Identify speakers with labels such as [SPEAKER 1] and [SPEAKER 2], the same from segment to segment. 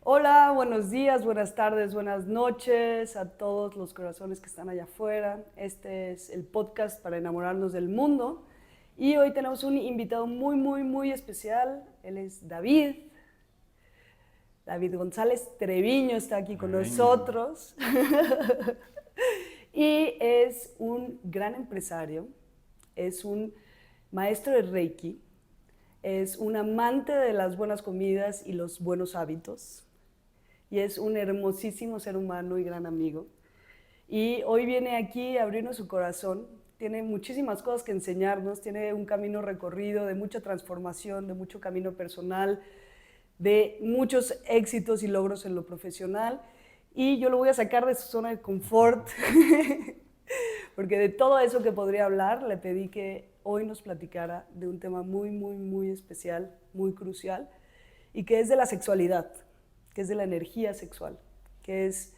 [SPEAKER 1] Hola, buenos días, buenas tardes, buenas noches a todos los corazones que están allá afuera. Este es el podcast para enamorarnos del mundo y hoy tenemos un invitado muy especial. Él es David. David González Treviño está aquí con nosotros y es un gran empresario, es un maestro de Reiki, es un amante de las buenas comidas y los buenos hábitos y es un hermosísimo ser humano y gran amigo. Y hoy viene aquí a abrirnos su corazón, tiene muchísimas cosas que enseñarnos, tiene un camino recorrido de mucha transformación, de mucho camino personal, de muchos éxitos y logros en lo profesional, y yo lo voy a sacar de su zona de confort, porque de todo eso que podría hablar, le pedí que hoy nos platicara de un tema muy especial, muy crucial, y que es de la sexualidad, que es de la energía sexual, que es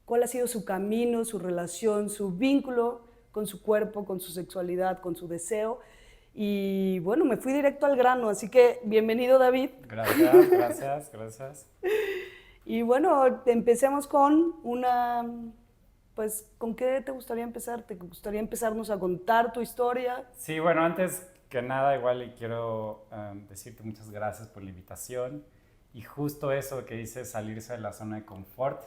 [SPEAKER 1] cuál ha sido su camino, su relación, su vínculo con su cuerpo, con su sexualidad, con su deseo. Y bueno, me fui directo al grano, así que bienvenido, David.
[SPEAKER 2] Gracias.
[SPEAKER 1] Y bueno, empecemos con una, pues, ¿con qué te gustaría empezar? ¿Te gustaría empezarnos a contar tu historia?
[SPEAKER 2] Sí, bueno, antes que nada, igual y quiero decirte muchas gracias por la invitación. Y justo eso que dices, salirse de la zona de confort.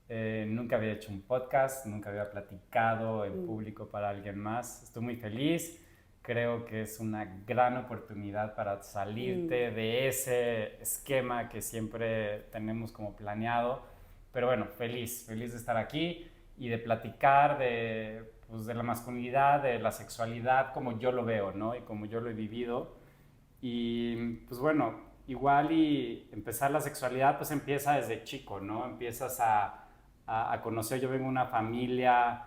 [SPEAKER 2] Nunca había hecho un podcast, nunca había platicado en público para alguien más. Estoy muy feliz. Creo que es una gran oportunidad para salirte de ese esquema que siempre tenemos como planeado. Pero bueno, feliz de estar aquí y de platicar pues, de la masculinidad, de la sexualidad, como yo lo veo, ¿no? Y como yo lo he vivido. Y pues bueno, igual y empezar la sexualidad pues empieza desde chico, ¿no? Empiezas a conocer, yo vengo de una familia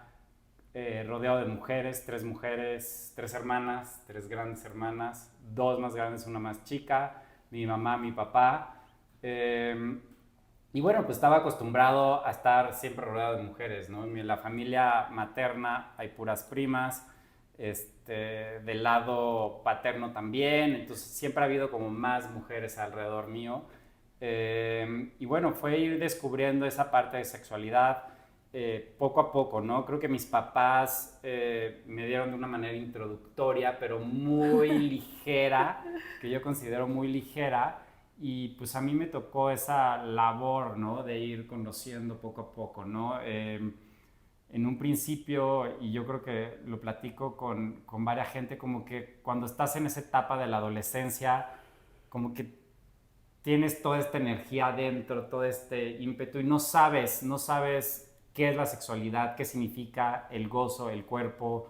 [SPEAKER 2] rodeado de mujeres, tres hermanas, tres grandes hermanas, dos más grandes, una más chica, mi mamá, mi papá. Y bueno, pues estaba acostumbrado a estar siempre rodeado de mujeres, ¿no? En la familia materna hay puras primas, del lado paterno también, entonces siempre ha habido como más mujeres alrededor mío. Y bueno, fue ir descubriendo esa parte de sexualidad poco a poco, ¿no? Creo que mis papás me dieron de una manera introductoria, pero muy ligera, que yo considero muy ligera, y pues a mí me tocó esa labor, ¿no? De ir conociendo poco a poco, ¿no? En un principio, y yo creo que lo platico con varias gente, como que cuando estás en esa etapa de la adolescencia, como que tienes toda esta energía adentro, todo este ímpetu y no sabes qué es la sexualidad, qué significa el gozo, el cuerpo,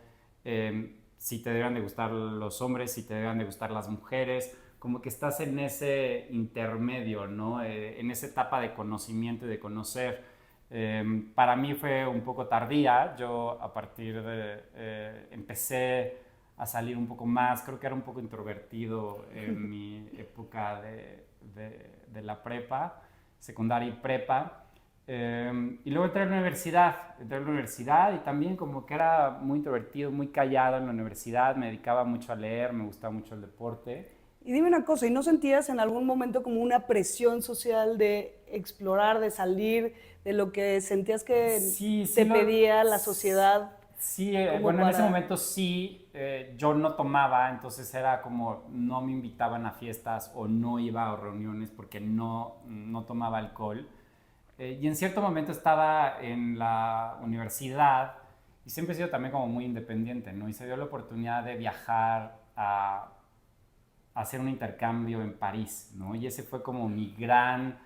[SPEAKER 2] si te deben de gustar los hombres, si te deben de gustar las mujeres, como que estás en ese intermedio, ¿no? En esa etapa de conocimiento y de conocer. Para mí fue un poco tardía, yo a partir de, empecé a salir un poco más, creo que era un poco introvertido en mi época de la prepa, secundaria y prepa. Y luego entré a la universidad y también como que era muy introvertido, muy callado en la universidad, me dedicaba mucho a leer, me gustaba mucho el deporte.
[SPEAKER 1] Y dime una cosa, ¿y no sentías en algún momento como una presión social de explorar, de salir, de lo que sentías que
[SPEAKER 2] Sí,
[SPEAKER 1] te pedía la sociedad?
[SPEAKER 2] sí,
[SPEAKER 1] Como
[SPEAKER 2] bueno, en ese
[SPEAKER 1] para...
[SPEAKER 2] momento sí, yo no tomaba, entonces era como no me invitaban a fiestas o no iba a reuniones porque no tomaba alcohol. Y en cierto momento estaba en la universidad y siempre he sido también como muy independiente, ¿no? Y se dio la oportunidad de viajar a hacer un intercambio en París, ¿no? Y ese fue como mi gran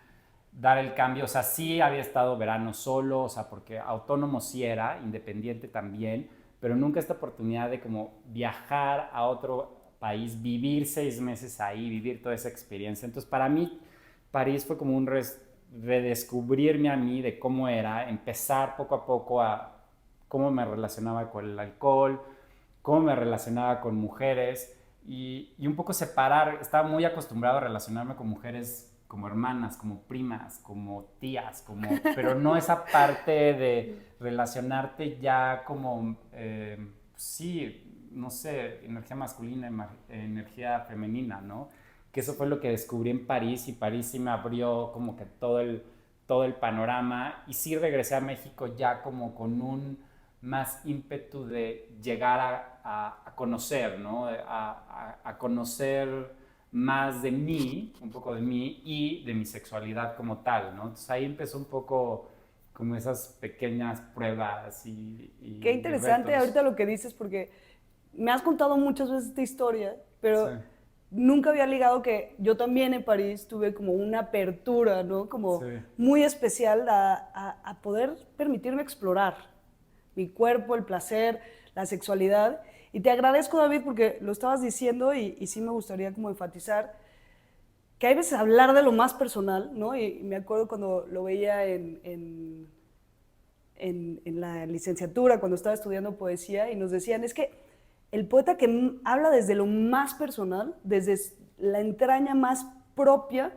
[SPEAKER 2] dar el cambio. O sea, sí había estado verano solo, o sea, porque autónomo sí era, independiente también, pero nunca esta oportunidad de como viajar a otro país, vivir 6 meses ahí, vivir toda esa experiencia. Entonces, para mí, París fue como un redescubrirme a mí de cómo era, empezar poco a poco a cómo me relacionaba con el alcohol, cómo me relacionaba con mujeres y un poco separar, estaba muy acostumbrado a relacionarme con mujeres como hermanas, como primas, como tías, pero no esa parte de relacionarte ya como, sí, no sé, energía masculina, energía femenina, ¿no? Que eso fue lo que descubrí en París y París sí me abrió como que todo el panorama y sí regresé a México ya como con un más ímpetu de llegar a conocer, ¿no? A conocer más de mí, un poco de mí y de mi sexualidad como tal, ¿no? Entonces ahí empezó un poco como esas pequeñas pruebas
[SPEAKER 1] Qué
[SPEAKER 2] y
[SPEAKER 1] interesante
[SPEAKER 2] retos.
[SPEAKER 1] ahorita lo que dices, porque me has contado muchas veces esta historia,
[SPEAKER 2] Sí,
[SPEAKER 1] pero nunca había ligado que yo también en París tuve como una apertura, ¿no?
[SPEAKER 2] sí,
[SPEAKER 1] Como muy especial a poder permitirme explorar mi cuerpo, el placer, la sexualidad. Y te agradezco, David, porque lo estabas diciendo y sí me gustaría como enfatizar que hay veces hablar de lo más personal, ¿no? Y me acuerdo cuando lo veía en la licenciatura, cuando estaba estudiando poesía, y nos decían, es que el poeta que habla desde lo más personal, desde la entraña más propia,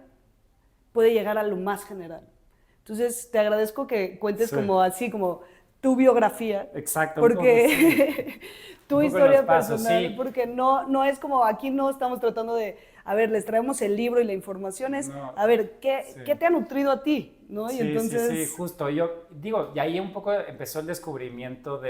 [SPEAKER 1] puede llegar a lo más general. Entonces, te agradezco que cuentes
[SPEAKER 2] sí.
[SPEAKER 1] como así, como tu biografía,
[SPEAKER 2] Exacto, un poco, sí.
[SPEAKER 1] porque
[SPEAKER 2] Un
[SPEAKER 1] tu
[SPEAKER 2] poco los
[SPEAKER 1] historia
[SPEAKER 2] pasos,
[SPEAKER 1] personal,
[SPEAKER 2] sí.
[SPEAKER 1] porque no es como aquí no estamos tratando de, a ver, les traemos el libro y la información es,
[SPEAKER 2] No,
[SPEAKER 1] a ver,
[SPEAKER 2] sí.
[SPEAKER 1] ¿qué te ha nutrido a ti? ¿No? Y
[SPEAKER 2] Sí, sí, sí,
[SPEAKER 1] entonces,
[SPEAKER 2] justo. Yo digo, y ahí un poco empezó el descubrimiento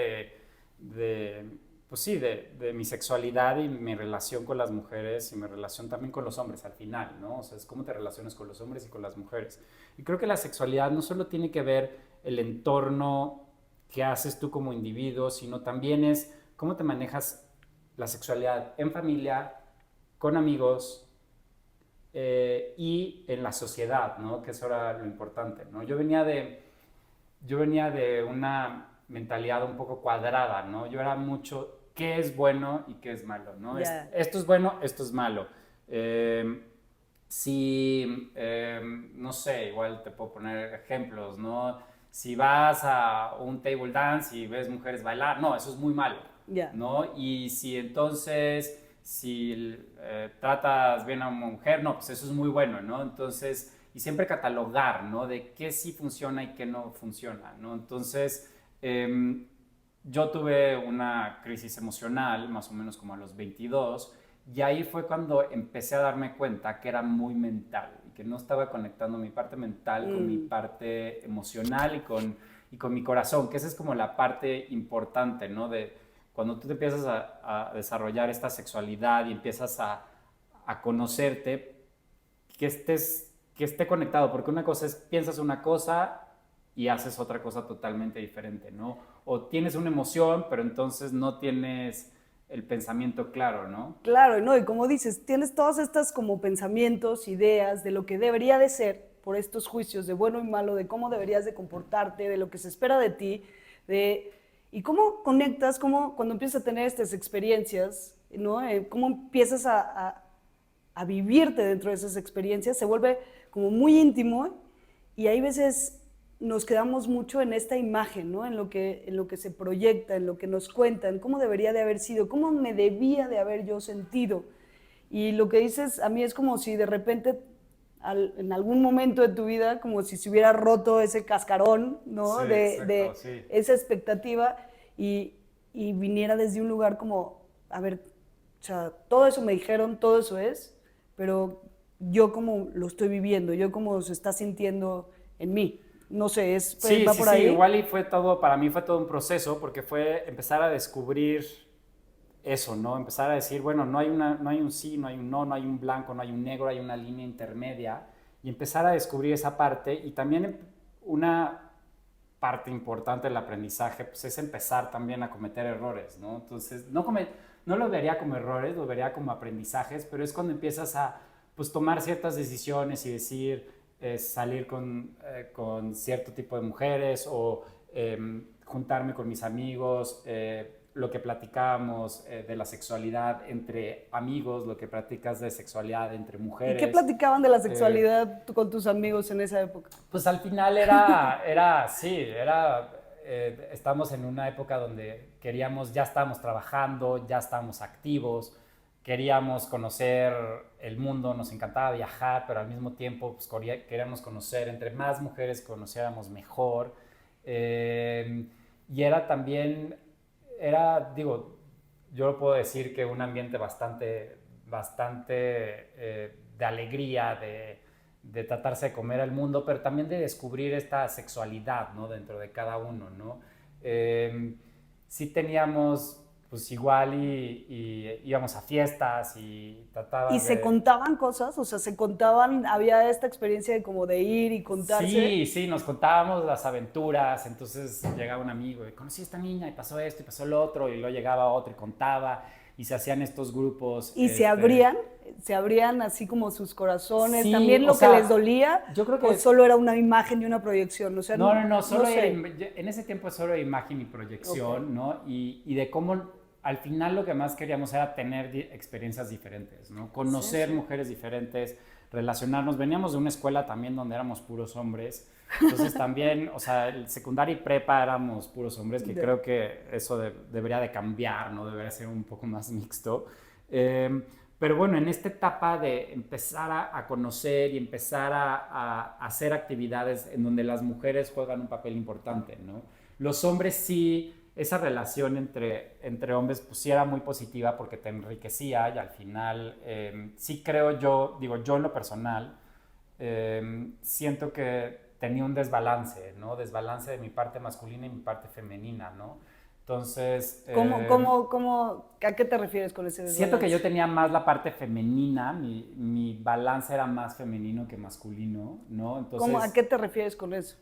[SPEAKER 2] pues sí, de mi sexualidad y mi relación con las mujeres y mi relación también con los hombres al final, ¿no? O sea, es cómo te relacionas con los hombres y con las mujeres. Y creo que la sexualidad no solo tiene que ver el entorno que haces tú como individuo, sino también es cómo te manejas la sexualidad en familia, con amigos, y en la sociedad, ¿no? Que eso era lo importante, ¿no? Yo venía de una mentalidad un poco cuadrada, ¿no? Yo era mucho qué es bueno y qué es malo, ¿no?
[SPEAKER 1] ya,
[SPEAKER 2] Esto es bueno, esto es malo. Eh, si, no sé, igual te puedo poner ejemplos, ¿no? Si vas a un table dance y ves mujeres bailar, no, eso es muy malo,
[SPEAKER 1] ya.
[SPEAKER 2] ¿no? Y si entonces, si tratas bien a una mujer, no, pues eso es muy bueno, ¿no? Entonces, y siempre catalogar, ¿no? De qué sí funciona y qué no funciona, ¿no? Entonces, yo tuve una crisis emocional, más o menos como a los 22, y ahí fue cuando empecé a darme cuenta que era muy mental y que no estaba conectando mi parte mental con mi parte emocional y con mi corazón, que esa es como la parte importante, ¿no? De cuando tú te empiezas a desarrollar esta sexualidad y empiezas a conocerte, que esté conectado, porque una cosa es piensas una cosa y haces otra cosa totalmente diferente, ¿no? O tienes una emoción, pero entonces no tienes el pensamiento claro, ¿no?
[SPEAKER 1] Claro, ¿no? Y como dices, tienes todas estas como pensamientos, ideas de lo que debería de ser por estos juicios de bueno y malo, de cómo deberías de comportarte, de lo que se espera de ti, de y cómo conectas, cómo cuando empiezas a tener estas experiencias, ¿no? Cómo empiezas a vivirte dentro de esas experiencias, se vuelve como muy íntimo y hay veces nos quedamos mucho en esta imagen, ¿no? En lo que se proyecta, en lo que nos cuentan, cómo debería de haber sido, cómo me debía de haber yo sentido. Y lo que dices a mí es como si de repente en algún momento de tu vida, como si se hubiera roto ese cascarón, ¿no?
[SPEAKER 2] Sí, exacto, sí.
[SPEAKER 1] Esa expectativa y, y viniera desde un lugar como, a ver, o sea, todo eso me dijeron, todo eso es, pero yo como lo estoy viviendo, yo como se está sintiendo en mí. No sé,
[SPEAKER 2] Sí,
[SPEAKER 1] va
[SPEAKER 2] sí,
[SPEAKER 1] por
[SPEAKER 2] sí,
[SPEAKER 1] ahí.
[SPEAKER 2] igual y fue todo, para mí fue todo un proceso, porque fue empezar a descubrir eso, ¿no? Empezar a decir, bueno, no hay un sí, no hay un no, no hay un blanco, no hay un negro, hay una línea intermedia, y empezar a descubrir esa parte, y también una parte importante del aprendizaje, pues es empezar también a cometer errores, ¿no? Entonces, no lo vería como errores, lo vería como aprendizajes, pero es cuando empiezas a, pues, tomar ciertas decisiones y decir, salir con cierto tipo de mujeres o juntarme con mis amigos, lo que platicábamos de la sexualidad entre amigos, lo que platicas de sexualidad entre
[SPEAKER 1] ¿Y qué
[SPEAKER 2] mujeres.
[SPEAKER 1] platicaban de la
[SPEAKER 2] Eh,
[SPEAKER 1] sexualidad con tus amigos en esa época?
[SPEAKER 2] pues al final sí, estamos en una época donde ya estábamos trabajando, ya estábamos activos, queríamos conocer el mundo, nos encantaba viajar, pero al mismo tiempo pues, queríamos conocer, entre más mujeres conociéramos mejor. Y era también, digo, yo puedo decir que un ambiente bastante de alegría, de tratarse de comer al mundo, pero también de descubrir esta sexualidad, ¿no? Dentro de cada uno, ¿no? Sí teníamos, pues igual y íbamos a fiestas y
[SPEAKER 1] ¿Y
[SPEAKER 2] tratabas
[SPEAKER 1] se
[SPEAKER 2] de...
[SPEAKER 1] contaban cosas? O sea, se contaban, había esta experiencia de como de ir y contarse.
[SPEAKER 2] Sí, sí, nos contábamos las aventuras, entonces llegaba un amigo y conocí a esta niña y pasó esto y pasó lo otro y luego llegaba otro y contaba y se hacían estos grupos,
[SPEAKER 1] Y se abrían así como sus corazones,
[SPEAKER 2] sí,
[SPEAKER 1] también
[SPEAKER 2] o
[SPEAKER 1] lo que les
[SPEAKER 2] sea,
[SPEAKER 1] dolía,
[SPEAKER 2] yo creo
[SPEAKER 1] o
[SPEAKER 2] que
[SPEAKER 1] solo era una imagen y una proyección, o sea,
[SPEAKER 2] no,
[SPEAKER 1] no
[SPEAKER 2] solo era,
[SPEAKER 1] sé.
[SPEAKER 2] en ese tiempo solo era imagen y
[SPEAKER 1] Ok,
[SPEAKER 2] proyección, ¿no? Y de cómo al final lo que más queríamos era tener experiencias diferentes, ¿no?
[SPEAKER 1] sí,
[SPEAKER 2] Conocer
[SPEAKER 1] sí.
[SPEAKER 2] mujeres diferentes, relacionarnos. Veníamos de una escuela también donde éramos puros hombres, entonces también, o sea, el secundaria y prepa éramos puros hombres, que
[SPEAKER 1] De-
[SPEAKER 2] creo que eso debería de cambiar, ¿no? Debería ser un poco más mixto. Eh, pero bueno, en esta etapa de empezar a conocer y empezar a hacer actividades en donde las mujeres juegan un papel importante, ¿no? Los hombres sí, esa relación entre hombres pues sí era muy positiva porque te enriquecía y al final sí creo yo, digo yo en lo personal, siento que tenía un desbalance, ¿no? Desbalance de mi parte masculina y mi parte femenina, ¿no? Entonces,
[SPEAKER 1] ¿A qué te refieres con ese
[SPEAKER 2] siento que yo
[SPEAKER 1] desbalance?
[SPEAKER 2] tenía más la parte femenina, mi balance era más femenino que masculino, ¿no?
[SPEAKER 1] ¿A
[SPEAKER 2] Entonces,
[SPEAKER 1] qué te refieres con eso?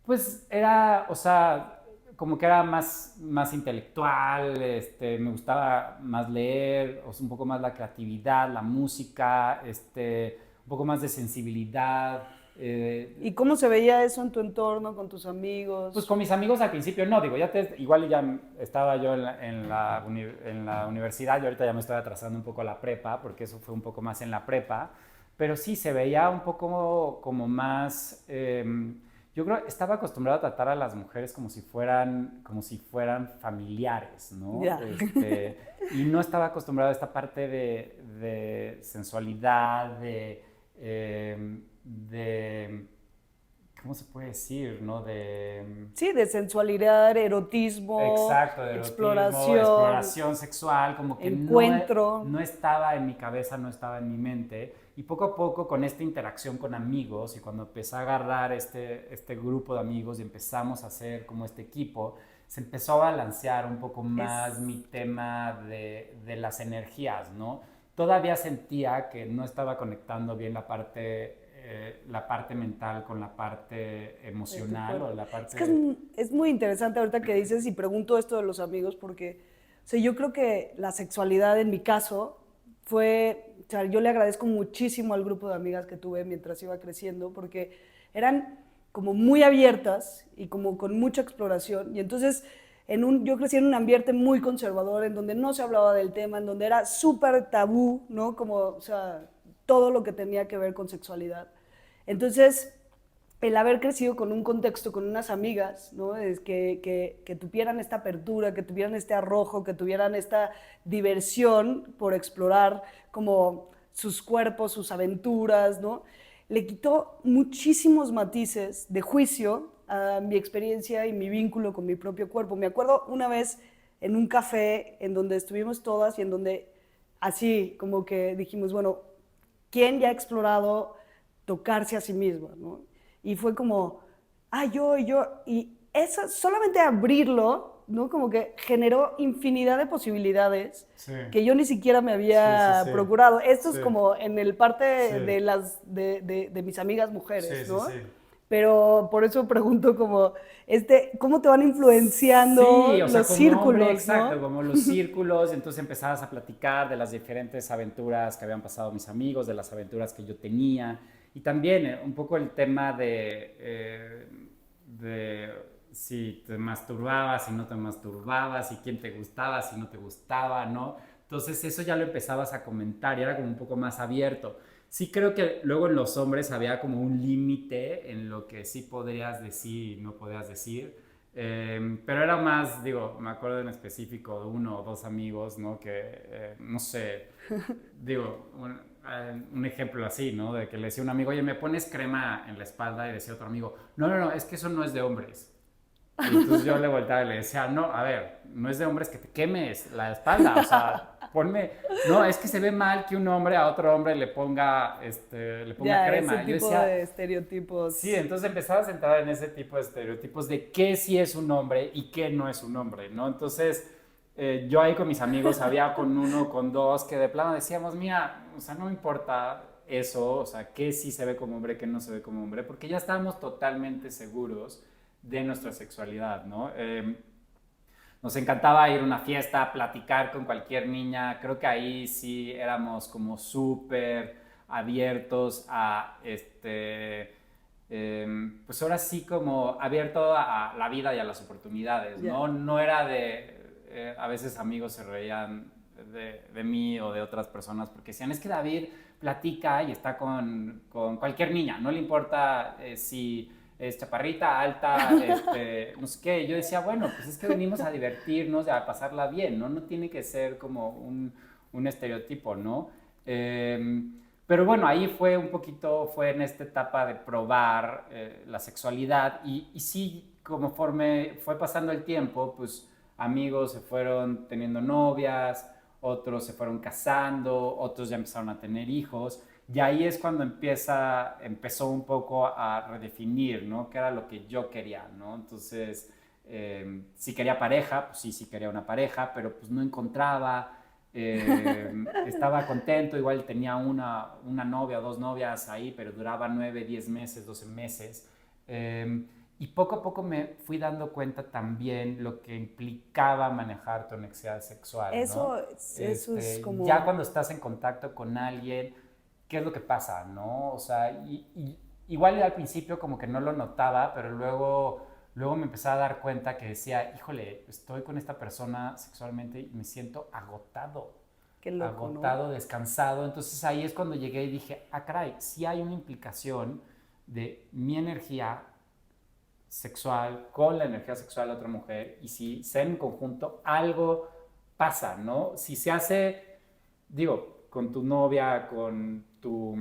[SPEAKER 2] pues era, o sea, como que era más intelectual, me gustaba más leer, o sea, un poco más la creatividad, la música, un poco más de sensibilidad.
[SPEAKER 1] ¿Y cómo se veía eso en tu entorno, con tus
[SPEAKER 2] Pues
[SPEAKER 1] amigos?
[SPEAKER 2] con mis amigos al principio no, digo, igual ya estaba yo en la universidad y ahorita ya me estoy atrasando un poco a la prepa, porque eso fue un poco más en la prepa, pero sí se veía un poco como más, yo creo, estaba acostumbrado a tratar a las mujeres como si fueran familiares, ¿no?
[SPEAKER 1] Ya.
[SPEAKER 2] Y no estaba acostumbrado a esta parte de sensualidad, de ¿cómo se puede decir? ¿No?
[SPEAKER 1] Sí, de sensualidad, erotismo,
[SPEAKER 2] Exacto, de erotismo,
[SPEAKER 1] exploración,
[SPEAKER 2] exploración sexual, como que
[SPEAKER 1] encuentro.
[SPEAKER 2] no estaba en mi cabeza, no estaba en mi mente. Y poco a poco con esta interacción con amigos y cuando empecé a agarrar este grupo de amigos y empezamos a hacer como este equipo, se empezó a balancear un poco más
[SPEAKER 1] Es,
[SPEAKER 2] mi tema de las energías, ¿no? Todavía sentía que no estaba conectando bien la parte mental con la parte
[SPEAKER 1] de tu
[SPEAKER 2] emocional o
[SPEAKER 1] cuerpo.
[SPEAKER 2] la
[SPEAKER 1] Es que
[SPEAKER 2] parte...
[SPEAKER 1] es muy interesante ahorita que dices y pregunto esto de los amigos porque, o sea, yo creo que la sexualidad en mi caso fue, o sea, yo le agradezco muchísimo al grupo de amigas que tuve mientras iba creciendo porque eran como muy abiertas y como con mucha exploración y entonces yo crecí en un ambiente muy conservador en donde no se hablaba del tema, en donde era súper tabú, ¿no? Como, o sea, todo lo que tenía que ver con sexualidad. Entonces, el haber crecido con un contexto, con unas amigas, ¿no? Es que tuvieran esta apertura, que tuvieran este arrojo, que tuvieran esta diversión por explorar como sus cuerpos, sus aventuras, ¿no? Le quitó muchísimos matices de juicio a mi experiencia y mi vínculo con mi propio cuerpo. Me acuerdo una vez en un café en donde estuvimos todas y en donde así como que dijimos, bueno, ¿quién ya ha explorado tocarse a sí misma, ¿no? Y fue como, y eso, solamente abrirlo, ¿no? Como que generó infinidad de posibilidades
[SPEAKER 2] Sí,
[SPEAKER 1] que yo ni siquiera me
[SPEAKER 2] sí, sí,
[SPEAKER 1] había
[SPEAKER 2] sí,
[SPEAKER 1] procurado. Esto es
[SPEAKER 2] sí,
[SPEAKER 1] como en el parte
[SPEAKER 2] sí,
[SPEAKER 1] de mis amigas
[SPEAKER 2] sí,
[SPEAKER 1] mujeres,
[SPEAKER 2] sí,
[SPEAKER 1] ¿no?
[SPEAKER 2] sí.
[SPEAKER 1] Pero por eso pregunto como, ¿cómo te van influenciando
[SPEAKER 2] Sí, o sea,
[SPEAKER 1] los
[SPEAKER 2] como hombre,
[SPEAKER 1] círculos,
[SPEAKER 2] exacto,
[SPEAKER 1] ¿no?
[SPEAKER 2] como los círculos, entonces empezabas a platicar de las diferentes aventuras que habían pasado mis amigos, de las aventuras que yo tenía, y también un poco el tema de si te masturbabas, si no te masturbabas, si quién te gustaba, si no te gustaba, ¿no? Entonces eso ya lo empezabas a comentar y era como un poco más abierto. Sí creo que luego en los hombres había como un límite en lo que sí podrías decir y no podías decir. Pero era más, digo, me acuerdo en específico de uno o dos amigos, ¿no? Que, no sé, digo, un ejemplo así, ¿no? De que le decía a un amigo, oye, ¿me pones crema en la espalda? Y decía otro amigo, no, es que eso no es de hombres. Y entonces yo le volteaba y le decía, no, a ver, no es de hombres que te quemes la espalda, o sea, ponme, no, es que se ve mal que un hombre a otro hombre le ponga
[SPEAKER 1] Ya, ese
[SPEAKER 2] crema. Yo
[SPEAKER 1] tipo
[SPEAKER 2] decía,
[SPEAKER 1] de
[SPEAKER 2] sí,
[SPEAKER 1] estereotipos.
[SPEAKER 2] entonces empezabas a entrar en ese tipo de estereotipos de qué sí es un hombre y qué no es un hombre, ¿no? Entonces, yo ahí con mis amigos había con uno, con dos, que de plano decíamos, mira, o sea, no me importa eso, o sea, qué sí se ve como hombre, qué no se ve como hombre, porque ya estábamos totalmente seguros de nuestra sexualidad, ¿no? Nos encantaba ir a una fiesta, platicar con cualquier niña, creo que ahí sí éramos como súper abiertos a pues ahora sí como abierto a la vida y a las oportunidades,
[SPEAKER 1] Ya.
[SPEAKER 2] ¿no? No era a veces amigos se reían de mí o de otras personas porque decían, es que David platica y está con cualquier niña, no le importa si es chaparrita, alta, no sé qué. Yo decía, bueno, pues es que venimos a divertirnos, a pasarla bien, ¿no? No tiene que ser como un estereotipo, ¿no? Pero bueno, ahí fue un poquito, fue en esta etapa de probar la sexualidad y sí, conforme fue pasando el tiempo, pues amigos se fueron teniendo novias, otros se fueron casando, otros ya empezaron a tener hijos. Y ahí es cuando empezó un poco a redefinir, ¿no? ¿Qué era lo que yo quería, ¿no? Entonces, si quería pareja, pues sí quería una pareja, pero pues no encontraba, estaba contento, igual tenía una novia o dos novias ahí, pero duraba 9, 10 meses, 12 meses. Y poco a poco me fui dando cuenta también lo que implicaba manejar tu necesidad sexual, ¿no?
[SPEAKER 1] Eso es
[SPEAKER 2] Ya
[SPEAKER 1] como,
[SPEAKER 2] cuando estás en contacto con alguien, ¿qué es lo que pasa, no? O sea, igual al principio como que no lo notaba, pero luego me empezaba a dar cuenta que decía, híjole, estoy con esta persona sexualmente y me siento
[SPEAKER 1] qué loco, ¿no?
[SPEAKER 2] agotado, descansado. Entonces ahí es cuando llegué y dije, ah, caray, sí hay una implicación de mi energía sexual con la energía sexual de otra mujer y si se en conjunto algo pasa, ¿no? Si se hace, digo, con tu novia, con tu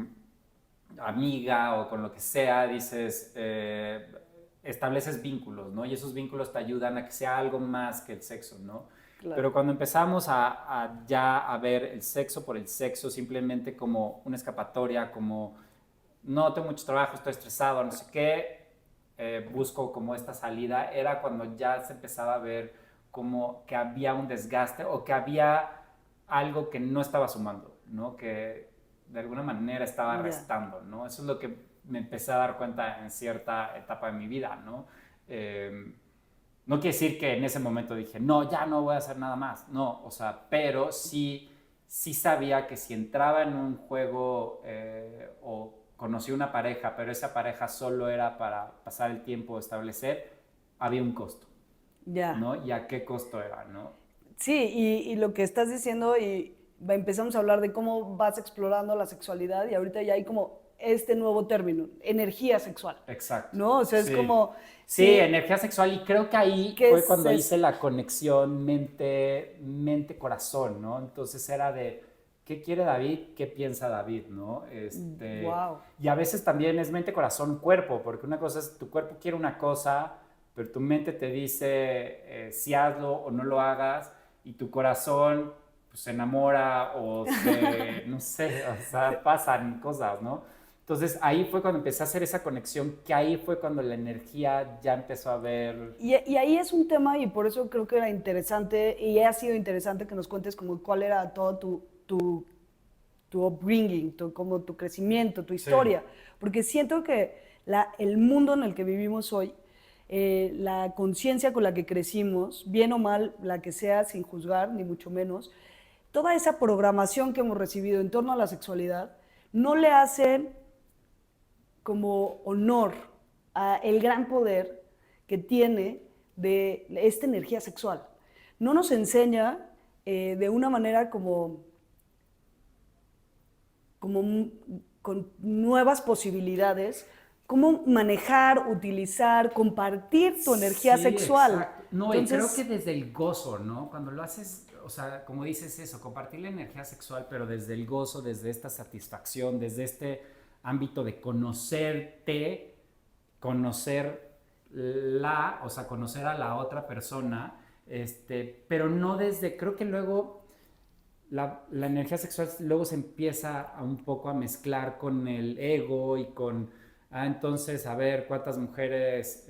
[SPEAKER 2] amiga o con lo que sea, dices, estableces vínculos, ¿no? Y esos vínculos te ayudan a que sea algo más que el sexo, ¿no?
[SPEAKER 1] Claro.
[SPEAKER 2] Pero cuando empezamos ya a ver el sexo por el sexo simplemente como una escapatoria, como no tengo mucho trabajo, estoy estresado, no sé qué, busco como esta salida, era cuando ya se empezaba a ver como que había un desgaste o que había algo que no estaba sumando, ¿no? Que de alguna manera estaba
[SPEAKER 1] Ya.
[SPEAKER 2] restando, ¿no? Eso es lo que me empecé a dar cuenta en cierta etapa de mi vida, ¿no? No quiere decir que en ese momento dije, no, ya no voy a hacer nada más, no, o sea, pero sí sabía que si entraba en un juego o conocí una pareja, pero esa pareja solo era para pasar el tiempo, establecer, había un costo,
[SPEAKER 1] Ya.
[SPEAKER 2] ¿no? ¿Y a qué costo era, no?
[SPEAKER 1] Sí, y lo que estás diciendo, empezamos a hablar de cómo vas explorando la sexualidad y ahorita ya hay como este nuevo término, energía sexual,
[SPEAKER 2] Exacto,
[SPEAKER 1] ¿no? O sea, es
[SPEAKER 2] sí.
[SPEAKER 1] como,
[SPEAKER 2] Sí,
[SPEAKER 1] sí,
[SPEAKER 2] energía sexual y creo que ahí
[SPEAKER 1] ¿qué
[SPEAKER 2] fue
[SPEAKER 1] es
[SPEAKER 2] cuando hice
[SPEAKER 1] eso?
[SPEAKER 2] la conexión mente-corazón, ¿no? Entonces era de, ¿qué quiere David? ¿Qué piensa David? ¿No?
[SPEAKER 1] Wow,
[SPEAKER 2] Y a veces también es mente-corazón-cuerpo, porque una cosa es, tu cuerpo quiere una cosa, pero tu mente te dice si hazlo o no lo hagas, y tu corazón pues, se enamora no sé, o sea, pasan cosas, ¿no? Entonces ahí fue cuando empecé a hacer esa conexión, que ahí fue cuando la energía ya empezó a ver.
[SPEAKER 1] y ahí es un tema y por eso creo que era interesante y ha sido interesante que nos cuentes como cuál era todo tu upbringing, como tu crecimiento, tu
[SPEAKER 2] Sí,
[SPEAKER 1] historia, porque siento que el mundo en el que vivimos hoy, la conciencia con la que crecimos, bien o mal, la que sea, sin juzgar, ni mucho menos, toda esa programación que hemos recibido en torno a la sexualidad, no le hace como honor a el gran poder que tiene de esta energía sexual. No nos enseña de una manera como con nuevas posibilidades, cómo manejar, utilizar, compartir tu energía
[SPEAKER 2] sí,
[SPEAKER 1] sexual.
[SPEAKER 2] exacto. No, y creo que
[SPEAKER 1] Entonces,
[SPEAKER 2] desde el gozo, ¿no? Cuando lo haces, o sea, como dices eso, compartir la energía sexual, pero desde el gozo, desde esta satisfacción, desde este ámbito de conocerte, conocer o sea, conocer a la otra persona, pero no desde, creo que luego la energía sexual luego se empieza un poco a mezclar con el ego y con, entonces, a ver cuántas mujeres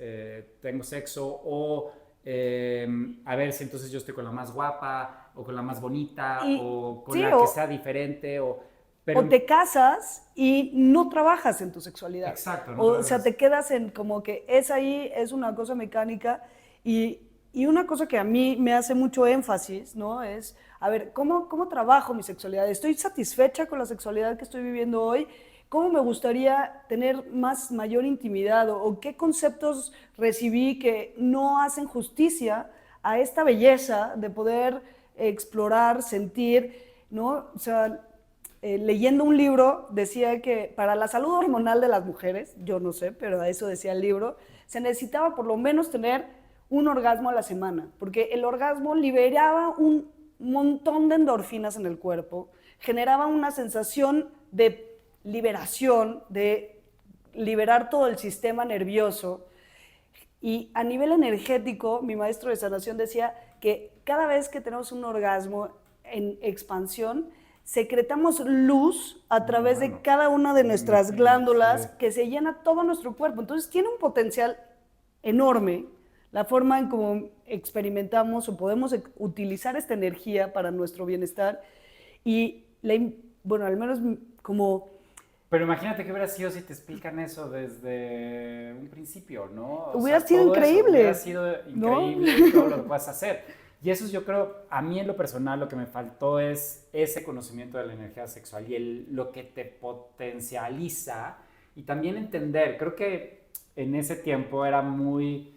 [SPEAKER 2] tengo sexo, o a ver si entonces yo estoy con la más guapa, o con la más bonita, o con
[SPEAKER 1] sí,
[SPEAKER 2] la que sea diferente, pero,
[SPEAKER 1] o te casas y no trabajas en tu sexualidad.
[SPEAKER 2] exacto, no
[SPEAKER 1] O sea,
[SPEAKER 2] trabajas.
[SPEAKER 1] te quedas en como que es ahí, es una cosa mecánica y una cosa que a mí me hace mucho énfasis, ¿no? Es, a ver, ¿cómo trabajo mi sexualidad? ¿Estoy satisfecha con la sexualidad que estoy viviendo hoy? ¿Cómo me gustaría tener mayor intimidad? ¿O qué conceptos recibí que no hacen justicia a esta belleza de poder explorar, sentir, ¿no? O sea, leyendo un libro decía que para la salud hormonal de las mujeres, yo no sé, pero eso decía el libro, se necesitaba por lo menos tener un orgasmo a la semana, porque el orgasmo liberaba un montón de endorfinas en el cuerpo, generaba una sensación de liberación, de liberar todo el sistema nervioso. Y a nivel energético, mi maestro de sanación decía que cada vez que tenemos un orgasmo en expansión, secretamos luz a través de cada una de nuestras glándulas que se llena todo nuestro cuerpo. Entonces tiene un potencial enorme la forma en cómo experimentamos o podemos utilizar esta energía para nuestro bienestar. Y, bueno, al menos como...
[SPEAKER 2] Pero imagínate qué hubiera sido si te explican eso desde un principio, ¿no? O
[SPEAKER 1] Hubiera
[SPEAKER 2] sea,
[SPEAKER 1] sido
[SPEAKER 2] todo eso
[SPEAKER 1] increíble,
[SPEAKER 2] hubiera sido
[SPEAKER 1] ¿no?
[SPEAKER 2] increíble, todo lo que puedas hacer. Y eso yo creo, a mí en lo personal lo que me faltó es ese conocimiento de la energía sexual y lo que te potencializa y también entender, creo que en ese tiempo era muy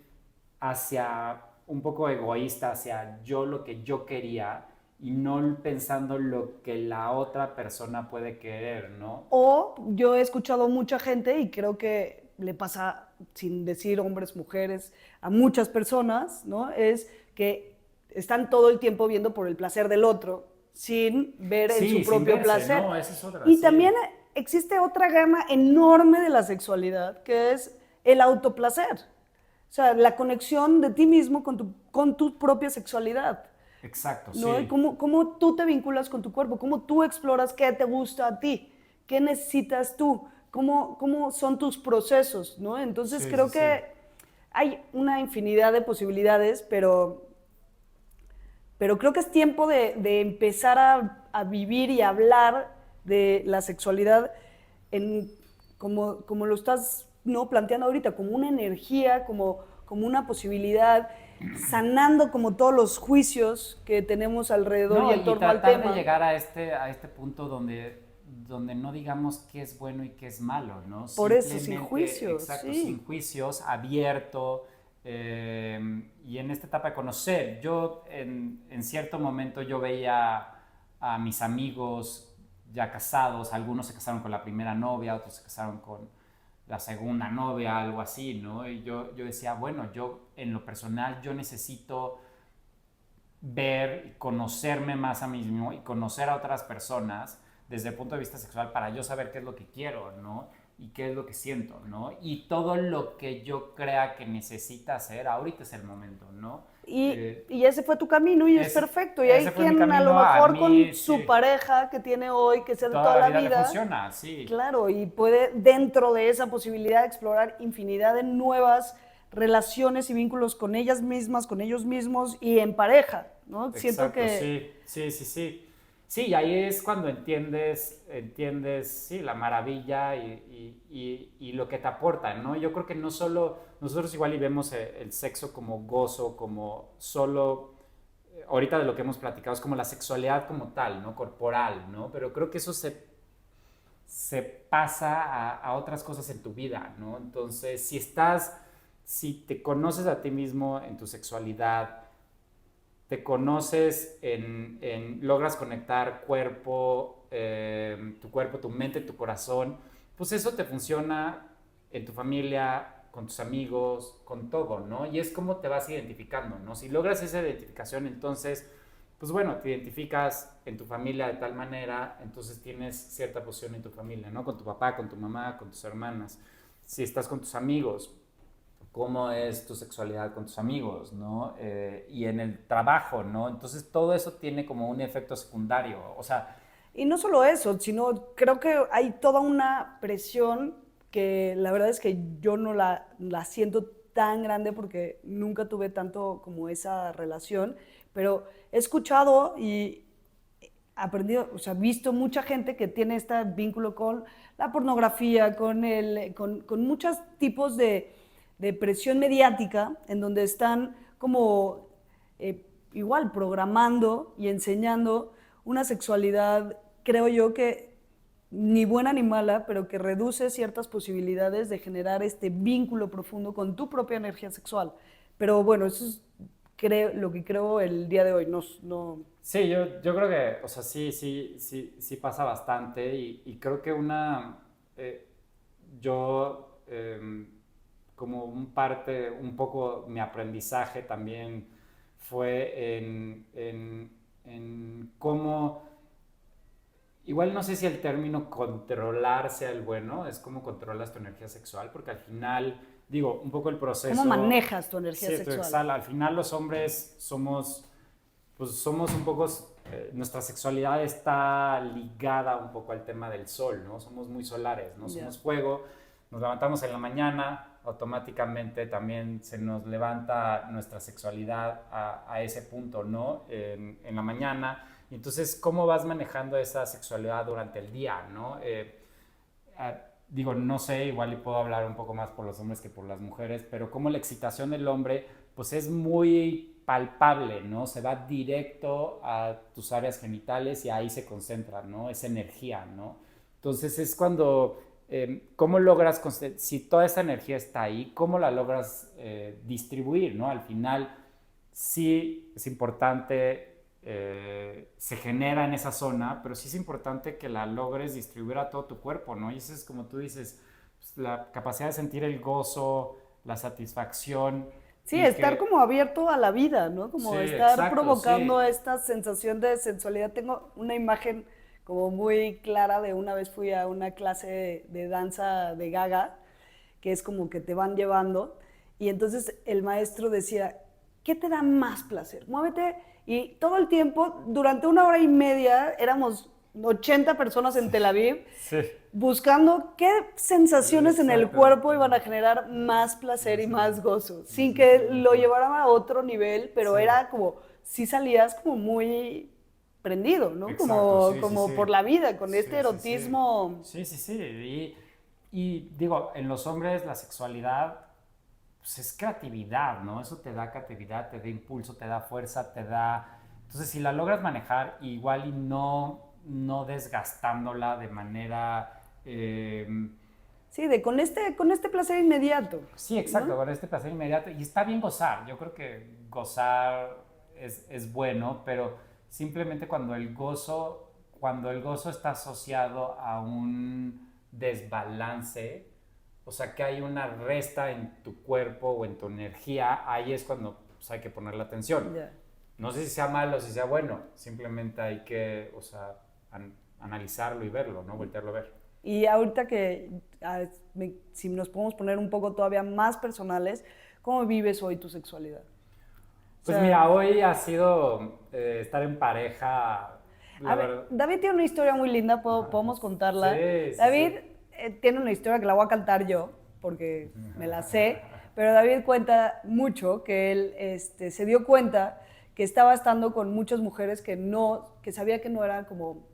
[SPEAKER 2] hacia un poco egoísta, hacia yo lo que yo quería y no pensando lo que la otra persona puede querer, ¿no?
[SPEAKER 1] O yo he escuchado mucha gente, y creo que le pasa, sin decir hombres, mujeres, a muchas personas, ¿no? Es que están todo el tiempo viendo por el placer del otro, sin ver en su
[SPEAKER 2] Sí, sin
[SPEAKER 1] propio
[SPEAKER 2] verse,
[SPEAKER 1] placer.
[SPEAKER 2] no, esa es otra,
[SPEAKER 1] Y
[SPEAKER 2] sí.
[SPEAKER 1] también existe otra gama enorme de la sexualidad, que es el autoplacer. O sea, la conexión de ti mismo con tu propia sexualidad.
[SPEAKER 2] Exacto,
[SPEAKER 1] ¿No?
[SPEAKER 2] sí.
[SPEAKER 1] ¿Cómo tú te vinculas con tu cuerpo? ¿Cómo tú exploras qué te gusta a ti? ¿Qué necesitas tú? ¿Cómo son tus procesos? ¿No? Entonces
[SPEAKER 2] Sí, sí,
[SPEAKER 1] creo
[SPEAKER 2] sí.
[SPEAKER 1] que hay una infinidad de posibilidades, pero creo que es tiempo de empezar a vivir y hablar de la sexualidad en, como lo estás, ¿no?, planteando ahorita, como una energía, como una posibilidad, sanando como todos los juicios que tenemos alrededor y
[SPEAKER 2] No,
[SPEAKER 1] en
[SPEAKER 2] y
[SPEAKER 1] torno al
[SPEAKER 2] tratar de
[SPEAKER 1] tema.
[SPEAKER 2] llegar a este punto donde no digamos qué es bueno y qué es malo, ¿no?
[SPEAKER 1] Por eso, sin
[SPEAKER 2] Simplemente,
[SPEAKER 1] juicios,
[SPEAKER 2] exacto,
[SPEAKER 1] sí.
[SPEAKER 2] sin juicios, abierto, y en esta etapa de conocer. Yo en cierto momento yo veía a mis amigos ya casados, algunos se casaron con la primera novia, otros se casaron con la segunda novia, algo así, ¿no? Y yo decía, bueno, yo en lo personal yo necesito ver y conocerme más a mí mismo y conocer a otras personas desde el punto de vista sexual para yo saber qué es lo que quiero, ¿no? Y qué es lo que siento, ¿no? Y todo lo que yo crea que necesita hacer, ahorita es el momento, ¿no?
[SPEAKER 1] Y ese fue tu camino y es
[SPEAKER 2] Ese,
[SPEAKER 1] perfecto. Y
[SPEAKER 2] ese
[SPEAKER 1] hay
[SPEAKER 2] fue mi
[SPEAKER 1] quien a lo
[SPEAKER 2] camino, a
[SPEAKER 1] mejor
[SPEAKER 2] mí,
[SPEAKER 1] con su
[SPEAKER 2] sí,
[SPEAKER 1] pareja que tiene hoy, que sea de
[SPEAKER 2] toda
[SPEAKER 1] toda
[SPEAKER 2] la
[SPEAKER 1] la
[SPEAKER 2] vida le
[SPEAKER 1] vida,
[SPEAKER 2] funciona, sí,
[SPEAKER 1] claro, y puede dentro de esa posibilidad explorar infinidad de nuevas relaciones y vínculos con ellas mismas, con ellos mismos y en pareja, ¿no? Siento
[SPEAKER 2] exacto,
[SPEAKER 1] que...
[SPEAKER 2] sí, sí, sí, sí. Sí, y ahí es cuando entiendes, sí, la maravilla y lo que te aporta, ¿no? Yo creo que no solo, nosotros igual y vemos el sexo como gozo, como solo, ahorita de lo que hemos platicado, es como la sexualidad como tal, ¿no? Corporal, ¿no? Pero creo que eso se pasa a otras cosas en tu vida, ¿no? Entonces, si te conoces a ti mismo en tu sexualidad, te conoces, logras conectar tu cuerpo, tu mente, tu corazón, pues eso te funciona en tu familia, con tus amigos, con todo, ¿no? Y es como te vas identificando, ¿no? Si logras esa identificación, entonces, pues bueno, te identificas en tu familia de tal manera, entonces tienes cierta posición en tu familia, ¿no? Con tu papá, con tu mamá, con tus hermanas. Si estás con tus amigos, cómo es tu sexualidad con tus amigos, ¿no? Y en el trabajo, ¿no? Entonces todo eso tiene como un efecto secundario, o sea...
[SPEAKER 1] Y no solo eso, sino creo que hay toda una presión que la verdad es que yo no la siento tan grande porque nunca tuve tanto como esa relación, pero he escuchado y aprendido, o sea, visto mucha gente que tiene este vínculo con la pornografía, con muchos tipos de presión mediática, en donde están como igual programando y enseñando una sexualidad, creo yo que ni buena ni mala, pero que reduce ciertas posibilidades de generar este vínculo profundo con tu propia energía sexual. Pero bueno, eso es lo que creo el día de hoy. No.
[SPEAKER 2] Sí, yo creo que, o sea, sí pasa bastante y creo que yo, como un poco mi aprendizaje también fue en cómo, igual no sé si el término controlar sea el bueno, es cómo controlas tu energía sexual, porque al final, digo, un poco el proceso...
[SPEAKER 1] ¿Cómo manejas tu energía
[SPEAKER 2] sí,
[SPEAKER 1] sexual?
[SPEAKER 2] Al final los hombres pues somos un poco, nuestra sexualidad está ligada un poco al tema del sol, ¿no? Somos muy solares, ¿no? Somos fuego, nos levantamos en la mañana, automáticamente también se nos levanta nuestra sexualidad a ese punto, ¿no? En la mañana. Y entonces, ¿cómo vas manejando esa sexualidad durante el día, ¿no? Digo, no sé, igual y puedo hablar un poco más por los hombres que por las mujeres, pero como la excitación del hombre, pues es muy palpable, ¿no? Se va directo a tus áreas genitales y ahí se concentra, ¿no? Esa energía, ¿no? Entonces es cuando, ¿cómo logras, si toda esa energía está ahí, cómo la logras distribuir, ¿no? Al final sí es importante, se genera en esa zona, pero sí es importante que la logres distribuir a todo tu cuerpo, ¿no? Y eso es como tú dices, pues, la capacidad de sentir el gozo, la satisfacción
[SPEAKER 1] Sí,
[SPEAKER 2] y
[SPEAKER 1] estar
[SPEAKER 2] que...
[SPEAKER 1] como abierto a la vida, ¿no?
[SPEAKER 2] Sí,
[SPEAKER 1] Como estar
[SPEAKER 2] exacto,
[SPEAKER 1] provocando
[SPEAKER 2] sí.
[SPEAKER 1] esta sensación de sensualidad. Tengo una imagen como muy clara de una vez fui a una clase de danza de Gaga, que es como que te van llevando, y entonces el maestro decía, ¿qué te da más placer? Muévete, y todo el tiempo, durante 1 hora y media, éramos 80 personas en Tel Aviv,
[SPEAKER 2] Sí,
[SPEAKER 1] buscando qué sensaciones en el
[SPEAKER 2] exacto.
[SPEAKER 1] cuerpo iban a generar más placer y más gozo, sin que lo llevaran a otro nivel, pero
[SPEAKER 2] Sí,
[SPEAKER 1] era como, si salías como muy prendido, ¿no?
[SPEAKER 2] exacto,
[SPEAKER 1] Como,
[SPEAKER 2] sí, sí,
[SPEAKER 1] como
[SPEAKER 2] sí.
[SPEAKER 1] por la vida, con este
[SPEAKER 2] Sí, sí, sí.
[SPEAKER 1] erotismo.
[SPEAKER 2] Sí, sí, sí. Y digo, en los hombres la sexualidad pues es creatividad, ¿no? Eso te da creatividad, te da impulso, te da fuerza, te da... Entonces, si la logras manejar igual y no desgastándola de manera...
[SPEAKER 1] Sí, con este placer inmediato,
[SPEAKER 2] sí, exacto,
[SPEAKER 1] ¿no?
[SPEAKER 2] con este placer inmediato. Y está bien gozar. Yo creo que gozar es bueno, pero simplemente cuando el gozo está asociado a un desbalance, o sea, que hay una resta en tu cuerpo o en tu energía, ahí es cuando pues, hay que ponerle atención.
[SPEAKER 1] Ya.
[SPEAKER 2] No sé si sea malo o si sea bueno, simplemente hay que, o sea, analizarlo y verlo, ¿no? Voltearlo a ver.
[SPEAKER 1] Y ahorita que, si nos podemos poner un poco todavía más personales, ¿cómo vives hoy tu sexualidad? O
[SPEAKER 2] Pues
[SPEAKER 1] sea,
[SPEAKER 2] mira, hoy ha sido estar en pareja,
[SPEAKER 1] a
[SPEAKER 2] la
[SPEAKER 1] ver,
[SPEAKER 2] verdad.
[SPEAKER 1] David tiene una historia muy linda, podemos contarla.
[SPEAKER 2] Sí, sí,
[SPEAKER 1] David
[SPEAKER 2] sí.
[SPEAKER 1] tiene una historia que la voy a cantar yo, porque me la sé, pero David cuenta mucho que él se dio cuenta que estaba estando con muchas mujeres que sabía que no eran como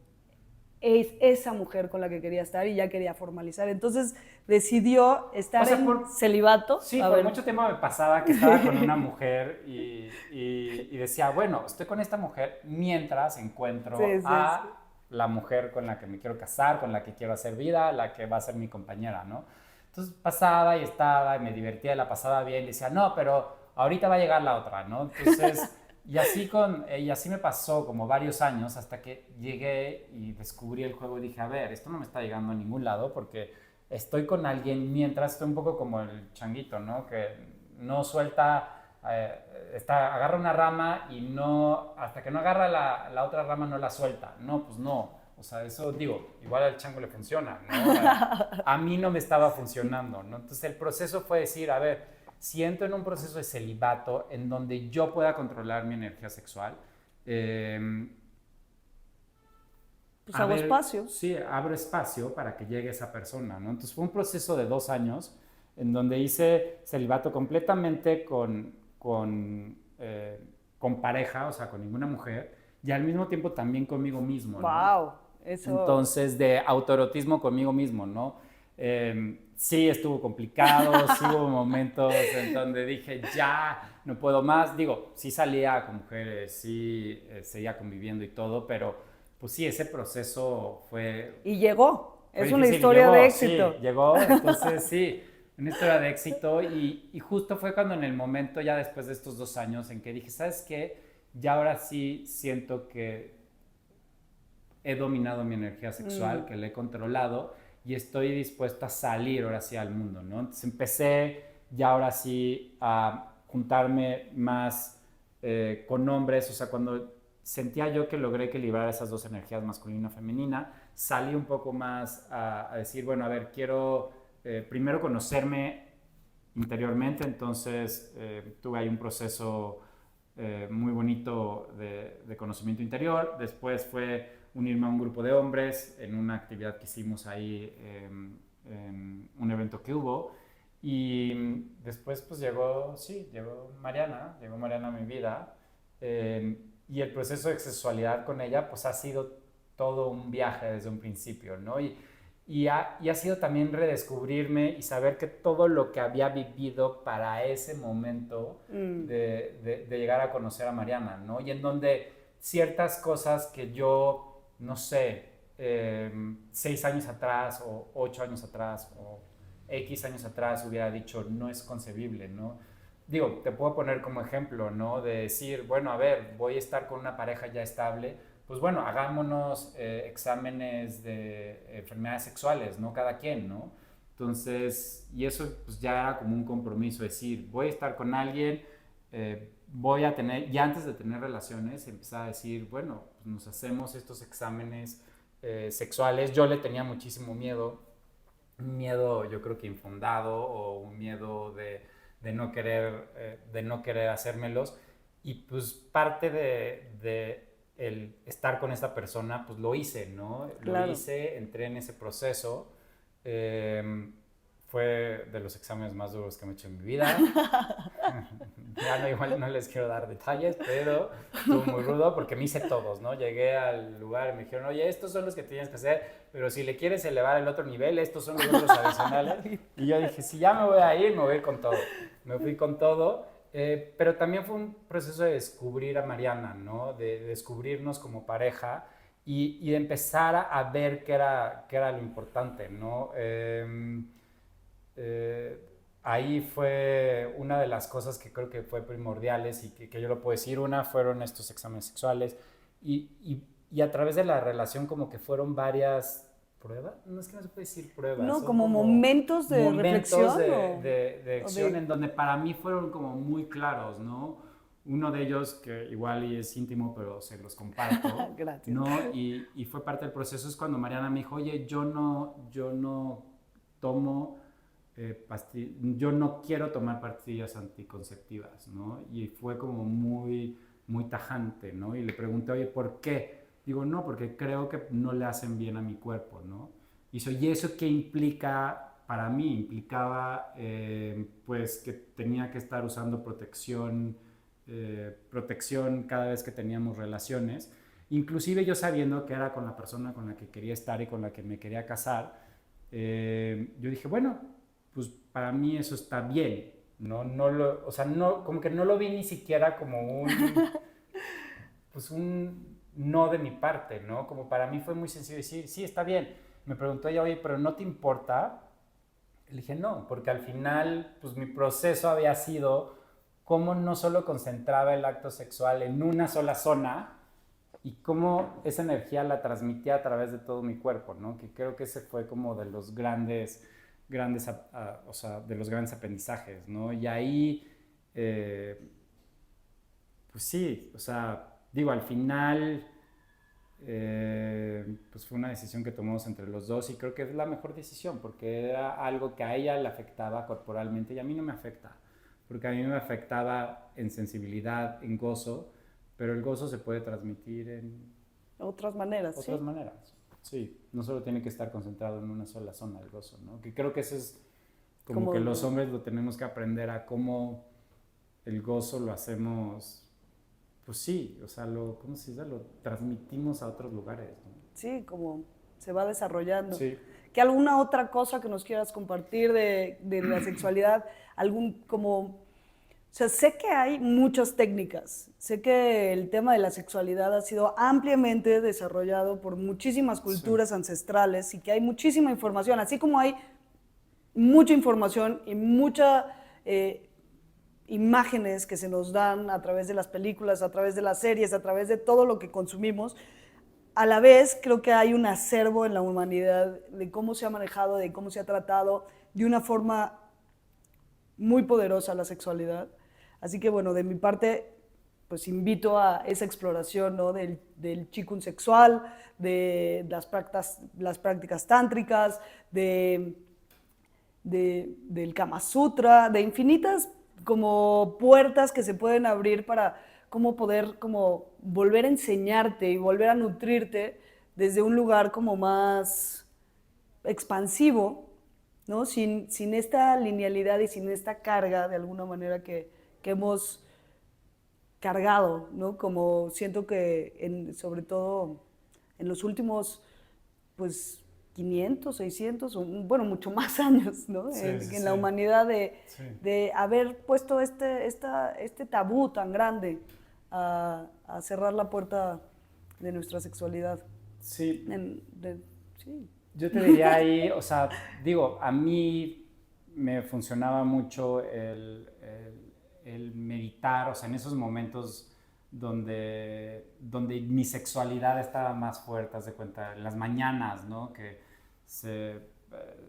[SPEAKER 1] esa mujer con la que quería estar y ya quería formalizar. Entonces decidió
[SPEAKER 2] O
[SPEAKER 1] estar
[SPEAKER 2] sea,
[SPEAKER 1] en celibato.
[SPEAKER 2] sí,
[SPEAKER 1] A
[SPEAKER 2] por
[SPEAKER 1] ver.
[SPEAKER 2] mucho tiempo me pasaba que estaba con una mujer y decía, bueno, estoy con esta mujer mientras encuentro
[SPEAKER 1] Sí, sí, sí.
[SPEAKER 2] a la mujer con la que me quiero casar, con la que quiero hacer vida, la que va a ser mi compañera, ¿no? Entonces pasaba y estaba y me divertía y la pasaba bien y decía, no, pero ahorita va a llegar la otra, ¿no? Entonces, y así me pasó como varios años hasta que llegué y descubrí el juego y dije, a ver, esto no me está llegando a ningún lado porque estoy con alguien mientras estoy un poco como el changuito, ¿no? Que no suelta, agarra una rama y no, hasta que no agarra la otra rama no la suelta. No, pues no. O sea, eso digo, igual al chango le funciona, ¿no? A mí no me estaba funcionando, ¿no? Entonces el proceso fue decir, a ver, si entro en un proceso de celibato en donde yo pueda controlar mi energía sexual,
[SPEAKER 1] Pues hago espacio.
[SPEAKER 2] Sí, abro espacio para que llegue esa persona, ¿no? Entonces fue un proceso de 2 años en donde hice celibato completamente con pareja, o sea, con ninguna mujer, y al mismo tiempo también conmigo mismo, ¿no?
[SPEAKER 1] Wow, eso.
[SPEAKER 2] Entonces, de autoerotismo conmigo mismo, ¿no? Sí, estuvo complicado, sí hubo momentos en donde dije, ya, no puedo más. Digo, sí salía con mujeres, sí seguía conviviendo y todo, pero pues sí, ese proceso
[SPEAKER 1] Y llegó.
[SPEAKER 2] fue
[SPEAKER 1] Es una
[SPEAKER 2] difícil.
[SPEAKER 1] historia
[SPEAKER 2] Llegó,
[SPEAKER 1] de
[SPEAKER 2] sí,
[SPEAKER 1] éxito.
[SPEAKER 2] llegó, entonces sí, una historia de éxito y justo fue cuando en el momento, ya después de estos 2 años, en que dije, ¿sabes qué? Ya ahora sí siento que he dominado mi energía sexual, que la he controlado y estoy dispuesto a salir ahora sí al mundo, ¿no? Entonces empecé ya ahora sí a juntarme más con hombres, o sea, cuando sentía yo que logré equilibrar esas dos energías, masculina y femenina, salí un poco más a decir, bueno, a ver, quiero primero conocerme interiormente, entonces tuve ahí un proceso muy bonito de conocimiento interior, después fue unirme a un grupo de hombres en una actividad que hicimos ahí, en un evento que hubo, y después pues llegó Mariana a mi vida, y el proceso de sexualidad con ella pues ha sido todo un viaje desde un principio, ¿no? Y ha sido también redescubrirme y saber que todo lo que había vivido para ese momento de llegar a conocer a Mariana, ¿no? Y en donde ciertas cosas que yo, no sé, 6 años atrás o 8 años atrás o X años atrás hubiera dicho, no es concebible, ¿no? Digo, te puedo poner como ejemplo, ¿no? De decir, bueno, a ver, voy a estar con una pareja ya estable, pues bueno, hagámonos exámenes de enfermedades sexuales, ¿no? Cada quien, ¿no? Entonces, y eso pues ya era como un compromiso, decir, voy a estar con alguien, voy a tener, y antes de tener relaciones, empezar a decir, bueno, pues nos hacemos estos exámenes sexuales. Yo le tenía muchísimo miedo, un miedo yo creo que infundado o un miedo de no querer hacérmelos. Y pues parte de el estar con esta persona, pues lo hice, ¿no? Lo
[SPEAKER 1] Claro.
[SPEAKER 2] hice, entré en ese proceso. Fue de los exámenes más duros que me he hecho en mi vida. Ya no, igual no les quiero dar detalles, pero estuvo muy rudo porque me hice todos, ¿no? Llegué al lugar y me dijeron, oye, estos son los que tienes que hacer, pero si le quieres elevar el otro nivel, estos son los otros adicionales. Y yo dije, si ya me voy a ir, me voy a ir con todo. Me fui con todo, pero también fue un proceso de descubrir a Mariana, ¿no? De descubrirnos como pareja y de empezar a ver qué era lo importante, ¿no? Eh, Ahí fue una de las cosas que creo que fue primordiales y que yo lo puedo decir. Una fueron estos exámenes sexuales y a través de la relación como que fueron varias pruebas. No es que no se puede decir pruebas,
[SPEAKER 1] No,
[SPEAKER 2] son
[SPEAKER 1] como
[SPEAKER 2] como
[SPEAKER 1] momentos de
[SPEAKER 2] momentos
[SPEAKER 1] reflexión
[SPEAKER 2] de
[SPEAKER 1] o
[SPEAKER 2] acción
[SPEAKER 1] de...
[SPEAKER 2] en donde para mí fueron como muy claros, ¿no? Uno de ellos, que igual y es íntimo, pero se los comparto,
[SPEAKER 1] Gracias.
[SPEAKER 2] ¿no? Y fue parte del proceso, es cuando Mariana me dijo, oye, yo no tomo yo no quiero tomar pastillas anticonceptivas, ¿no? Y fue como muy, muy tajante, ¿no? Y le pregunté, oye, ¿por qué? Digo, no, porque creo que no le hacen bien a mi cuerpo, ¿no? ¿Y eso qué implica? Para mí implicaba, pues, que tenía que estar usando protección cada vez que teníamos relaciones, inclusive yo sabiendo que era con la persona con la que quería estar y con la que me quería casar, yo dije, bueno, pues para mí eso está bien, ¿no? O sea, no, como que no lo vi ni siquiera como pues un no de mi parte, ¿no? Como para mí fue muy sencillo decir, sí, está bien. Me preguntó ella, oye, pero ¿no te importa? Le dije, no, porque al final, pues mi proceso había sido cómo no solo concentraba el acto sexual en una sola zona y cómo esa energía la transmitía a través de todo mi cuerpo, ¿no? Que creo que ese fue como de los o sea, de los grandes aprendizajes, ¿no? Y ahí, pues sí, o sea, digo, al final, pues fue una decisión que tomamos entre los dos y creo que es la mejor decisión porque era algo que a ella le afectaba corporalmente y a mí no me afecta. porque a mí me afectaba en sensibilidad, en gozo, pero el gozo se puede transmitir en
[SPEAKER 1] Otras maneras,
[SPEAKER 2] otras
[SPEAKER 1] sí.
[SPEAKER 2] maneras. Sí, no solo tiene que estar concentrado en una sola zona el gozo, ¿no? Que creo que eso es como que los
[SPEAKER 1] Como,
[SPEAKER 2] hombres lo tenemos que aprender a cómo el gozo lo hacemos, pues sí, o sea, ¿cómo se dice? Lo transmitimos a otros lugares, ¿no?
[SPEAKER 1] sí, como se va desarrollando.
[SPEAKER 2] Sí.
[SPEAKER 1] ¿Qué alguna otra cosa que nos quieras compartir de la sexualidad? Algún como, o sea, sé que hay muchas técnicas, sé que el tema de la sexualidad ha sido ampliamente desarrollado por muchísimas
[SPEAKER 2] Sí.
[SPEAKER 1] culturas ancestrales y que hay muchísima información, así como hay mucha información y muchas imágenes que se nos dan a través de las películas, a través de las series, a través de todo lo que consumimos. A la vez, creo que hay un acervo en la humanidad de cómo se ha manejado, de cómo se ha tratado de una forma muy poderosa la sexualidad. Así que, bueno, de mi parte, pues invito a esa exploración, ¿no? del qigong sexual, de las prácticas tántricas, del Kama Sutra, de infinitas como puertas que se pueden abrir para cómo poder como volver a enseñarte y volver a nutrirte desde un lugar como más expansivo, ¿no? Sin esta linealidad y sin esta carga de alguna manera que hemos cargado, ¿no? Como siento que sobre todo en los últimos, pues, 500, 600, bueno, mucho más años, ¿no?
[SPEAKER 2] Sí, sí,
[SPEAKER 1] En
[SPEAKER 2] sí.
[SPEAKER 1] la humanidad
[SPEAKER 2] Sí.
[SPEAKER 1] de haber puesto este tabú tan grande a cerrar la puerta de nuestra sexualidad.
[SPEAKER 2] Sí,
[SPEAKER 1] Sí.
[SPEAKER 2] yo te diría ahí, o sea, digo, a mí me funcionaba mucho el meditar, o sea, en esos momentos donde mi sexualidad estaba más fuerte, haz de cuenta, en las mañanas, ¿no? Que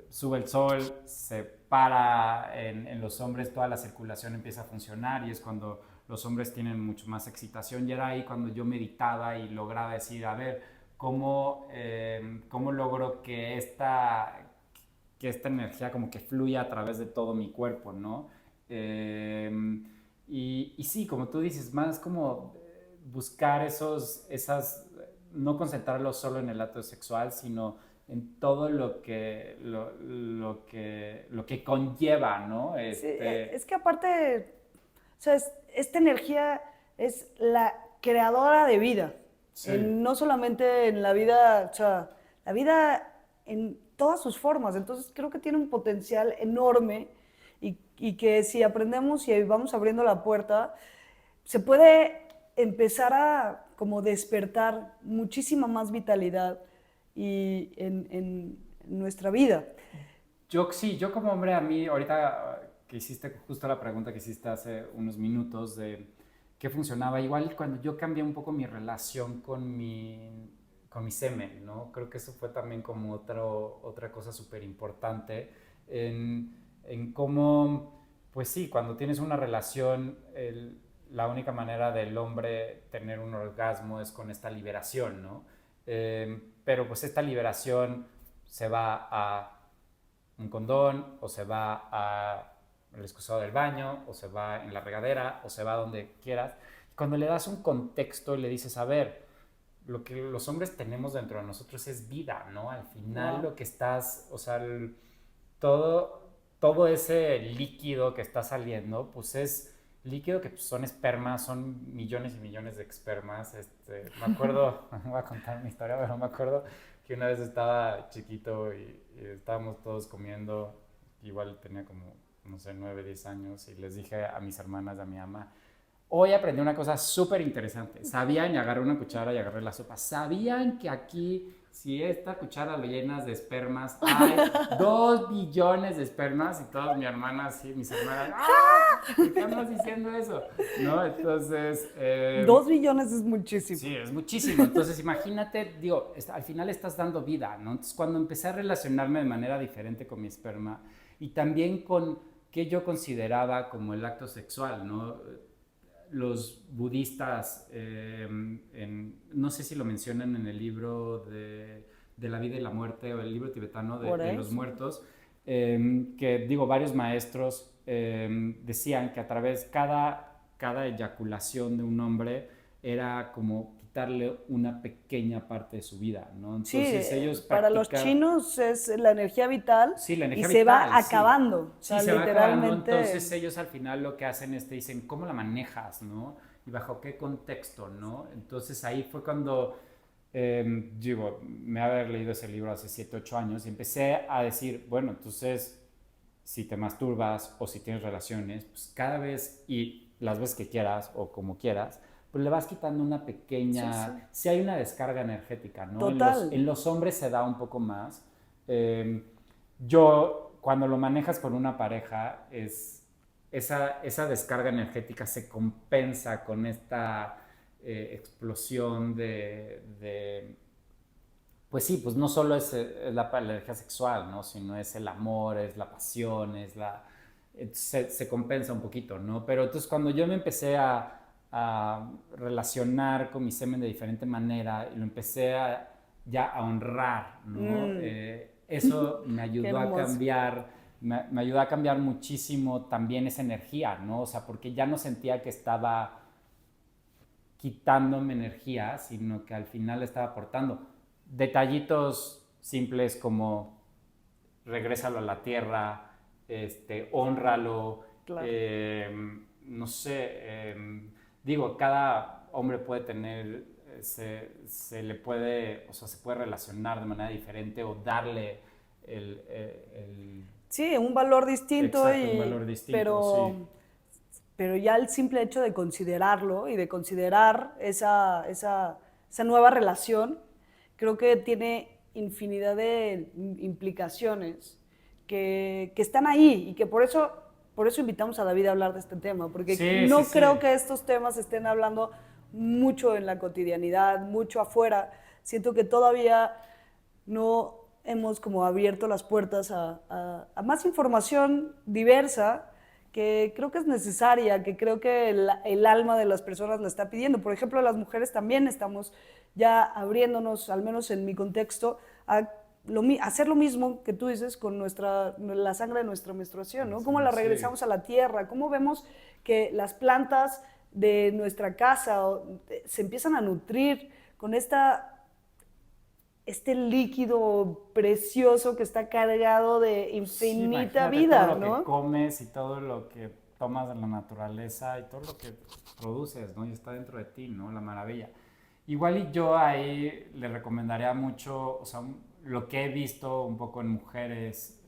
[SPEAKER 2] sube el sol, se para en los hombres, toda la circulación empieza a funcionar y es cuando los hombres tienen mucho más excitación y era ahí cuando yo meditaba y lograba decir, a ver, cómo logro que esta energía como que fluya a través de todo mi cuerpo, ¿no? Eh, y sí, como tú dices, más como buscar no concentrarlo solo en el acto sexual, sino en todo lo que conlleva, ¿no?
[SPEAKER 1] Sí, es que aparte, o sea, esta energía es la creadora de vida,
[SPEAKER 2] Sí,
[SPEAKER 1] no solamente en la vida, o sea, la vida en todas sus formas. Entonces creo que tiene un potencial enorme y que si aprendemos y vamos abriendo la puerta, se puede empezar a como despertar muchísima más vitalidad en nuestra vida.
[SPEAKER 2] yo como hombre, a mí, ahorita que hiciste justo la pregunta que hiciste hace unos minutos de qué funcionaba, igual cuando yo cambié un poco mi relación con mi semen, ¿no? Creo que eso fue también como otra cosa súper importante en cómo, pues sí, cuando tienes una relación, la única manera del hombre tener un orgasmo es con esta liberación, ¿no? Pero pues esta liberación se va a un condón, o se va al excusado del baño, o se va en la regadera, o se va donde quieras. Cuando le das un contexto y le dices, a ver, lo que los hombres tenemos dentro de nosotros es vida, ¿no? Al final
[SPEAKER 1] Wow.
[SPEAKER 2] lo que estás, o sea, todo ese líquido que está saliendo, pues es líquido que pues, son espermas, son millones y millones de espermas. Me acuerdo, voy a contar mi historia, pero me acuerdo que una vez estaba chiquito y estábamos todos comiendo, igual tenía como, no sé, 9, 10 años, y les dije a mis hermanas, a mi mamá, hoy aprendí una cosa súper interesante. Sabían, y agarré una cuchara y agarré la sopa, sabían que aquí, si esta cuchara lo llenas de espermas, hay 2 billones de espermas, y todas mis hermanas, ¡ah! ¿Por qué andas diciendo eso? ¿No? Entonces,
[SPEAKER 1] 2 billones es muchísimo.
[SPEAKER 2] sí, es muchísimo. Entonces, imagínate, digo, al final estás dando vida, ¿no? Entonces, cuando empecé a relacionarme de manera diferente con mi esperma y también con qué yo consideraba como el acto sexual, ¿no? Los budistas, no sé si lo mencionan en el libro de la vida y la muerte o el libro tibetano
[SPEAKER 1] Por
[SPEAKER 2] de los
[SPEAKER 1] eso.
[SPEAKER 2] muertos, que digo, varios maestros decían que a través cada eyaculación de un hombre era como quitarle una pequeña parte de su vida, ¿no? Entonces
[SPEAKER 1] Sí,
[SPEAKER 2] ellos
[SPEAKER 1] para los chinos es la energía vital
[SPEAKER 2] sí, la energía
[SPEAKER 1] y se
[SPEAKER 2] vital,
[SPEAKER 1] va
[SPEAKER 2] sí.
[SPEAKER 1] acabando. O
[SPEAKER 2] Sí,
[SPEAKER 1] sea,
[SPEAKER 2] se va acabando,
[SPEAKER 1] literalmente.
[SPEAKER 2] entonces ellos al final lo que hacen es te dicen, ¿cómo la manejas, no? Y bajo qué contexto, ¿no? Entonces ahí fue cuando, digo, me haber leído ese libro hace 7, 8 años y empecé a decir, bueno, entonces si te masturbas o si tienes relaciones, pues cada vez y las veces que quieras o como quieras, pues le vas quitando una
[SPEAKER 1] Sí, sí.
[SPEAKER 2] pequeña, si hay una descarga energética, ¿no?
[SPEAKER 1] Total.
[SPEAKER 2] En los hombres se da un poco más. Yo, cuando lo manejas con una pareja, esa descarga energética se compensa con esta explosión pues sí, pues no solo es la energía sexual, ¿no? Sino es el amor, es la pasión, se compensa un poquito, ¿no? Pero entonces cuando yo me empecé a relacionar con mi semen de diferente manera y lo empecé ya a honrar, ¿no? Eso me
[SPEAKER 1] Qué
[SPEAKER 2] ayudó a
[SPEAKER 1] hermoso.
[SPEAKER 2] cambiar, me ayudó a cambiar muchísimo también esa energía, ¿no? O sea, porque ya no sentía que estaba quitándome energía, sino que al final le estaba aportando. Detallitos simples como regrésalo a la tierra, hónralo,
[SPEAKER 1] Claro.
[SPEAKER 2] no sé, digo, cada hombre puede tener, se le puede, o sea, se puede relacionar de manera diferente o darle el
[SPEAKER 1] Sí, un valor distinto,
[SPEAKER 2] exacto, un valor distinto, sí.
[SPEAKER 1] pero ya el simple hecho de considerarlo y de considerar esa nueva relación, creo que tiene infinidad de implicaciones que están ahí y que por eso invitamos a David a hablar de este tema, porque
[SPEAKER 2] Sí, sí,
[SPEAKER 1] no creo
[SPEAKER 2] sí.
[SPEAKER 1] que estos temas se estén hablando mucho en la cotidianidad, mucho afuera. Siento que todavía no hemos como abierto las puertas a más información diversa que creo que es necesaria, que creo que el alma de las personas la está pidiendo. Por ejemplo, las mujeres también estamos ya abriéndonos, al menos en mi contexto, a hacer lo mismo que tú dices con la sangre de nuestra menstruación, ¿no? Cómo la
[SPEAKER 2] Sí.
[SPEAKER 1] regresamos a la tierra, cómo vemos que las plantas de nuestra casa se empiezan a nutrir con este líquido precioso que está cargado de
[SPEAKER 2] Sí,
[SPEAKER 1] infinita
[SPEAKER 2] imagínate todo
[SPEAKER 1] vida,
[SPEAKER 2] lo que
[SPEAKER 1] ¿no?
[SPEAKER 2] comes y todo lo que tomas de la naturaleza y todo lo que produces, ¿no? Y está dentro de ti, ¿no? La maravilla. Igual y yo ahí le recomendaría mucho, o sea, lo que he visto un poco en mujeres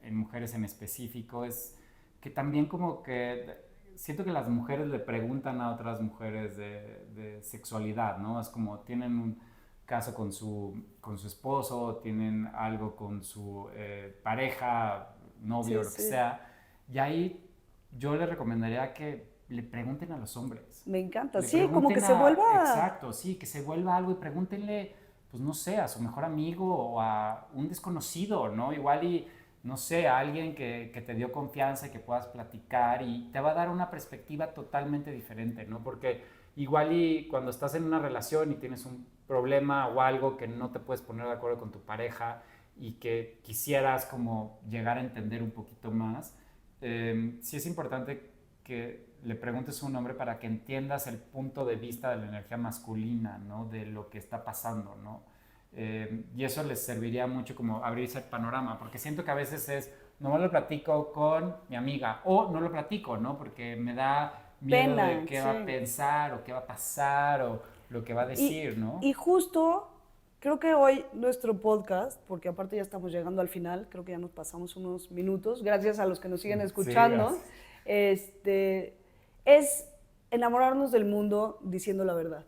[SPEAKER 2] en específico, es que también como que siento que las mujeres le preguntan a otras mujeres de sexualidad, ¿no? Es como tienen un caso con su esposo, tienen algo con su pareja, novio,
[SPEAKER 1] Sí,
[SPEAKER 2] lo que
[SPEAKER 1] sí.
[SPEAKER 2] sea. Y ahí yo le recomendaría que le pregunten a los hombres.
[SPEAKER 1] Me encanta.
[SPEAKER 2] Le
[SPEAKER 1] Sí, como que
[SPEAKER 2] pregunten
[SPEAKER 1] se vuelva.
[SPEAKER 2] exacto, sí, que se vuelva algo y pregúntenle, pues no sé, a su mejor amigo o a un desconocido, ¿no? Igual y, no sé, a alguien que te dio confianza y que puedas platicar y te va a dar una perspectiva totalmente diferente, ¿no? Porque igual y cuando estás en una relación y tienes un problema o algo que no te puedes poner de acuerdo con tu pareja y que quisieras como llegar a entender un poquito más, sí es importante que le preguntes a un hombre para que entiendas el punto de vista de la energía masculina, ¿no? De lo que está pasando, ¿no? Y eso les serviría mucho como abrirse el panorama, porque siento que a veces no lo platico con mi amiga o no lo platico, ¿no? Porque me da miedo de
[SPEAKER 1] Pena,
[SPEAKER 2] qué va a
[SPEAKER 1] sí.
[SPEAKER 2] pensar o qué va a pasar o lo que va a
[SPEAKER 1] Y,
[SPEAKER 2] decir, ¿no?
[SPEAKER 1] y justo creo que hoy nuestro podcast, porque aparte ya estamos llegando al final, creo que ya nos pasamos unos minutos, gracias a los que nos siguen
[SPEAKER 2] Sí,
[SPEAKER 1] escuchando,
[SPEAKER 2] gracias.
[SPEAKER 1] es enamorarnos del mundo diciendo la verdad.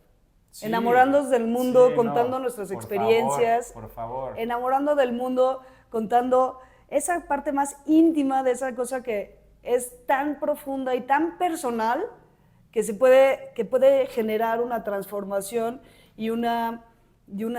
[SPEAKER 2] Sí,
[SPEAKER 1] Enamorarnos del
[SPEAKER 2] sí,
[SPEAKER 1] mundo contando
[SPEAKER 2] no,
[SPEAKER 1] nuestras
[SPEAKER 2] por favor,
[SPEAKER 1] experiencias,
[SPEAKER 2] por favor.
[SPEAKER 1] enamorando del mundo contando esa parte más íntima de esa cosa que es tan profunda y tan personal que puede generar una transformación y una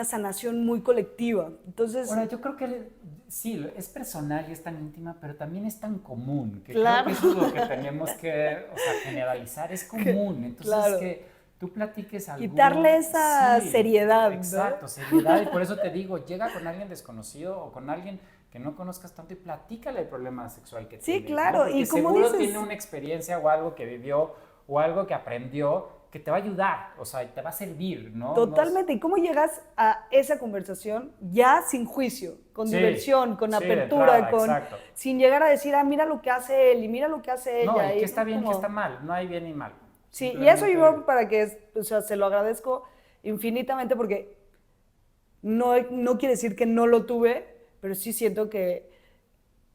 [SPEAKER 1] sanación muy colectiva. Entonces,
[SPEAKER 2] Ahora, yo creo que sí, es personal y es tan íntima, pero también es tan común, que creo
[SPEAKER 1] claro,
[SPEAKER 2] que eso es lo que tenemos que, o sea, generalizar, es común. Entonces,
[SPEAKER 1] claro,
[SPEAKER 2] que tú platiques
[SPEAKER 1] quitarle
[SPEAKER 2] algún,
[SPEAKER 1] esa
[SPEAKER 2] sí,
[SPEAKER 1] seriedad, ¿no?
[SPEAKER 2] exacto, seriedad, y por eso te digo, llega con alguien desconocido o con alguien que no conozcas tanto y platícale el problema sexual que
[SPEAKER 1] Sí,
[SPEAKER 2] tiene.
[SPEAKER 1] claro,
[SPEAKER 2] ¿no? Porque
[SPEAKER 1] y como
[SPEAKER 2] seguro
[SPEAKER 1] dices,
[SPEAKER 2] tiene una experiencia o algo que vivió o algo que aprendió que te va a ayudar, o sea, y te va a servir, ¿no?
[SPEAKER 1] totalmente. ¿Y cómo llegas a esa conversación ya sin juicio, con diversión, con apertura,
[SPEAKER 2] exacto.
[SPEAKER 1] sin llegar a decir, mira lo que hace él y mira lo que hace ella?
[SPEAKER 2] No, y
[SPEAKER 1] y
[SPEAKER 2] qué está bien y
[SPEAKER 1] como,
[SPEAKER 2] qué está mal, no hay bien ni mal.
[SPEAKER 1] Sí, y eso yo para que, o sea, se lo agradezco infinitamente porque no quiere decir que no lo tuve, pero sí siento que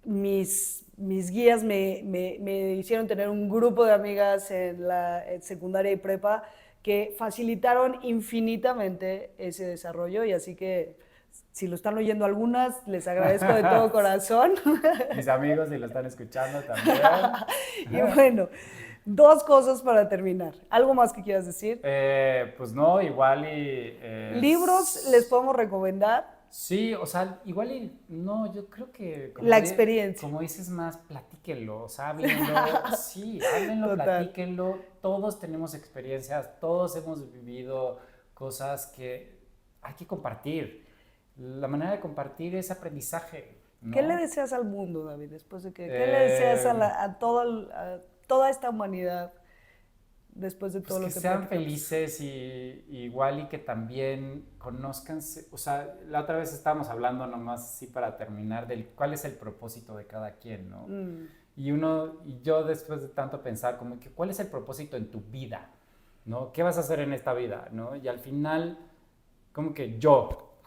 [SPEAKER 1] mis guías me hicieron tener un grupo de amigas en la secundaria y prepa que facilitaron infinitamente ese desarrollo, y así que si lo están oyendo algunas, les agradezco de todo corazón.
[SPEAKER 2] Mis amigos, si lo están escuchando también.
[SPEAKER 1] Y bueno, 2 cosas para terminar. ¿Algo más que quieras decir?
[SPEAKER 2] Pues no, igual y...
[SPEAKER 1] ¿Libros les podemos recomendar?
[SPEAKER 2] Sí, o sea, igual y... No, yo creo que...
[SPEAKER 1] La experiencia.
[SPEAKER 2] Como dices más, platíquenlo, o sea, háblenlo. Sí, háblenlo,
[SPEAKER 1] Total.
[SPEAKER 2] platíquenlo. Todos tenemos experiencias, todos hemos vivido cosas que hay que compartir. La manera de compartir es aprendizaje, ¿no?
[SPEAKER 1] ¿Qué le deseas al mundo, David, después de que... ¿Qué le deseas a toda esta humanidad después de todo
[SPEAKER 2] Pues
[SPEAKER 1] lo
[SPEAKER 2] que
[SPEAKER 1] que
[SPEAKER 2] sean
[SPEAKER 1] platicamos?
[SPEAKER 2] felices y igual y que también conozcan, o sea, la otra vez estábamos hablando nomás así para terminar del cuál es el propósito de cada quien, ¿no? Y yo después de tanto pensar como que cuál es el propósito en tu vida, ¿no? ¿Qué vas a hacer en esta vida, ¿no? Y al final, como que yo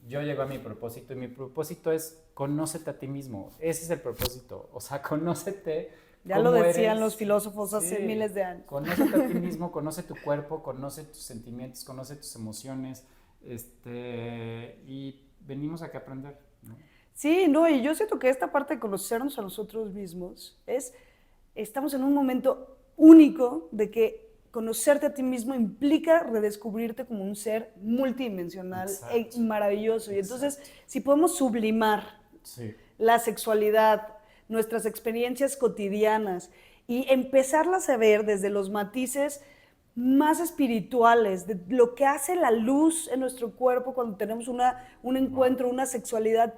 [SPEAKER 2] llego a mi propósito y mi propósito es conócete a ti mismo, ese es el propósito, o sea, conócete.
[SPEAKER 1] Ya lo decían los filósofos hace miles de años.
[SPEAKER 2] Conócete a ti mismo, conoce tu cuerpo, conoce tus sentimientos, conoce tus emociones, y venimos aquí a aprender, ¿no?
[SPEAKER 1] Sí, no, y yo siento que esta parte de conocernos a nosotros mismos estamos en un momento único de que conocerte a ti mismo implica redescubrirte como un ser multidimensional y maravilloso. Y entonces, si podemos sublimar la sexualidad, nuestras experiencias cotidianas y empezarlas a ver desde los matices más espirituales, de lo que hace la luz en nuestro cuerpo cuando tenemos un encuentro, una sexualidad,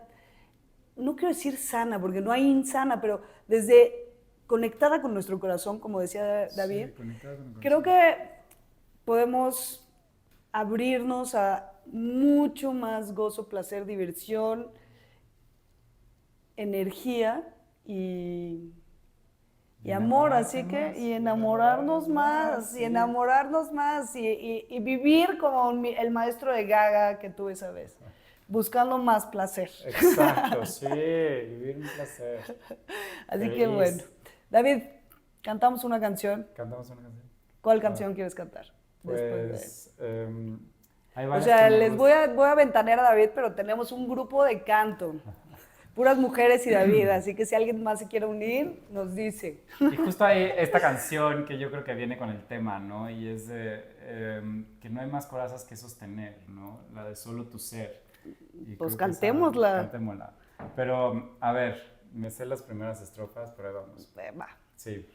[SPEAKER 1] no quiero decir sana, porque no hay insana, pero desde conectada con nuestro corazón, como decía David, creo que podemos abrirnos a mucho más gozo, placer, diversión, energía y amor, así que, y enamorarnos más, y vivir como el maestro de Gaga que tuve esa vez, buscando más placer.
[SPEAKER 2] Exacto, sí, vivir un placer.
[SPEAKER 1] Así que bueno, David, ¿cantamos una canción?
[SPEAKER 2] ¿Cantamos una canción?
[SPEAKER 1] ¿Cuál canción quieres cantar?
[SPEAKER 2] Pues, hay
[SPEAKER 1] o
[SPEAKER 2] varias
[SPEAKER 1] sea,
[SPEAKER 2] que me
[SPEAKER 1] les voy a ventanear a David, pero tenemos un grupo de canto. Puras mujeres y David, así que si alguien más se quiere unir, nos dice.
[SPEAKER 2] Y justo hay esta canción que yo creo que viene con el tema, ¿no? Y es de que no hay más corazas que sostener, ¿no? La de Solo tu ser. Y
[SPEAKER 1] pues
[SPEAKER 2] cantémosla.
[SPEAKER 1] cantémosla.
[SPEAKER 2] Pero, a ver, me sé las primeras estrofas, pero vamos.
[SPEAKER 1] Va.
[SPEAKER 2] Sí.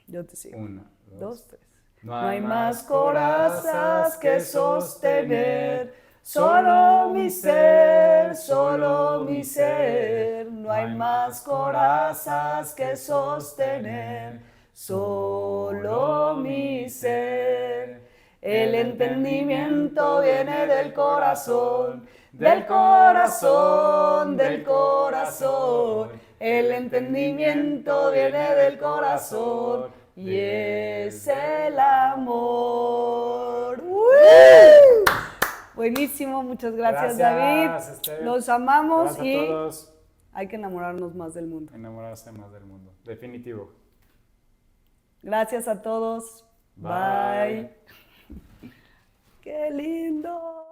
[SPEAKER 1] Yo te sigo.
[SPEAKER 2] 1,
[SPEAKER 1] 2, 3.
[SPEAKER 2] No hay más corazas que sostener. Solo mi ser, solo mi ser, no hay más corazas que sostener, solo mi ser. El entendimiento viene del corazón, del corazón, del corazón. El entendimiento viene del corazón y es el amor.
[SPEAKER 1] Buenísimo, muchas gracias David.
[SPEAKER 2] Esther.
[SPEAKER 1] Los amamos.
[SPEAKER 2] Gracias
[SPEAKER 1] y
[SPEAKER 2] a todos.
[SPEAKER 1] Hay que enamorarnos más del mundo.
[SPEAKER 2] Enamorarse más del mundo, definitivo.
[SPEAKER 1] Gracias a todos. Bye. Qué lindo.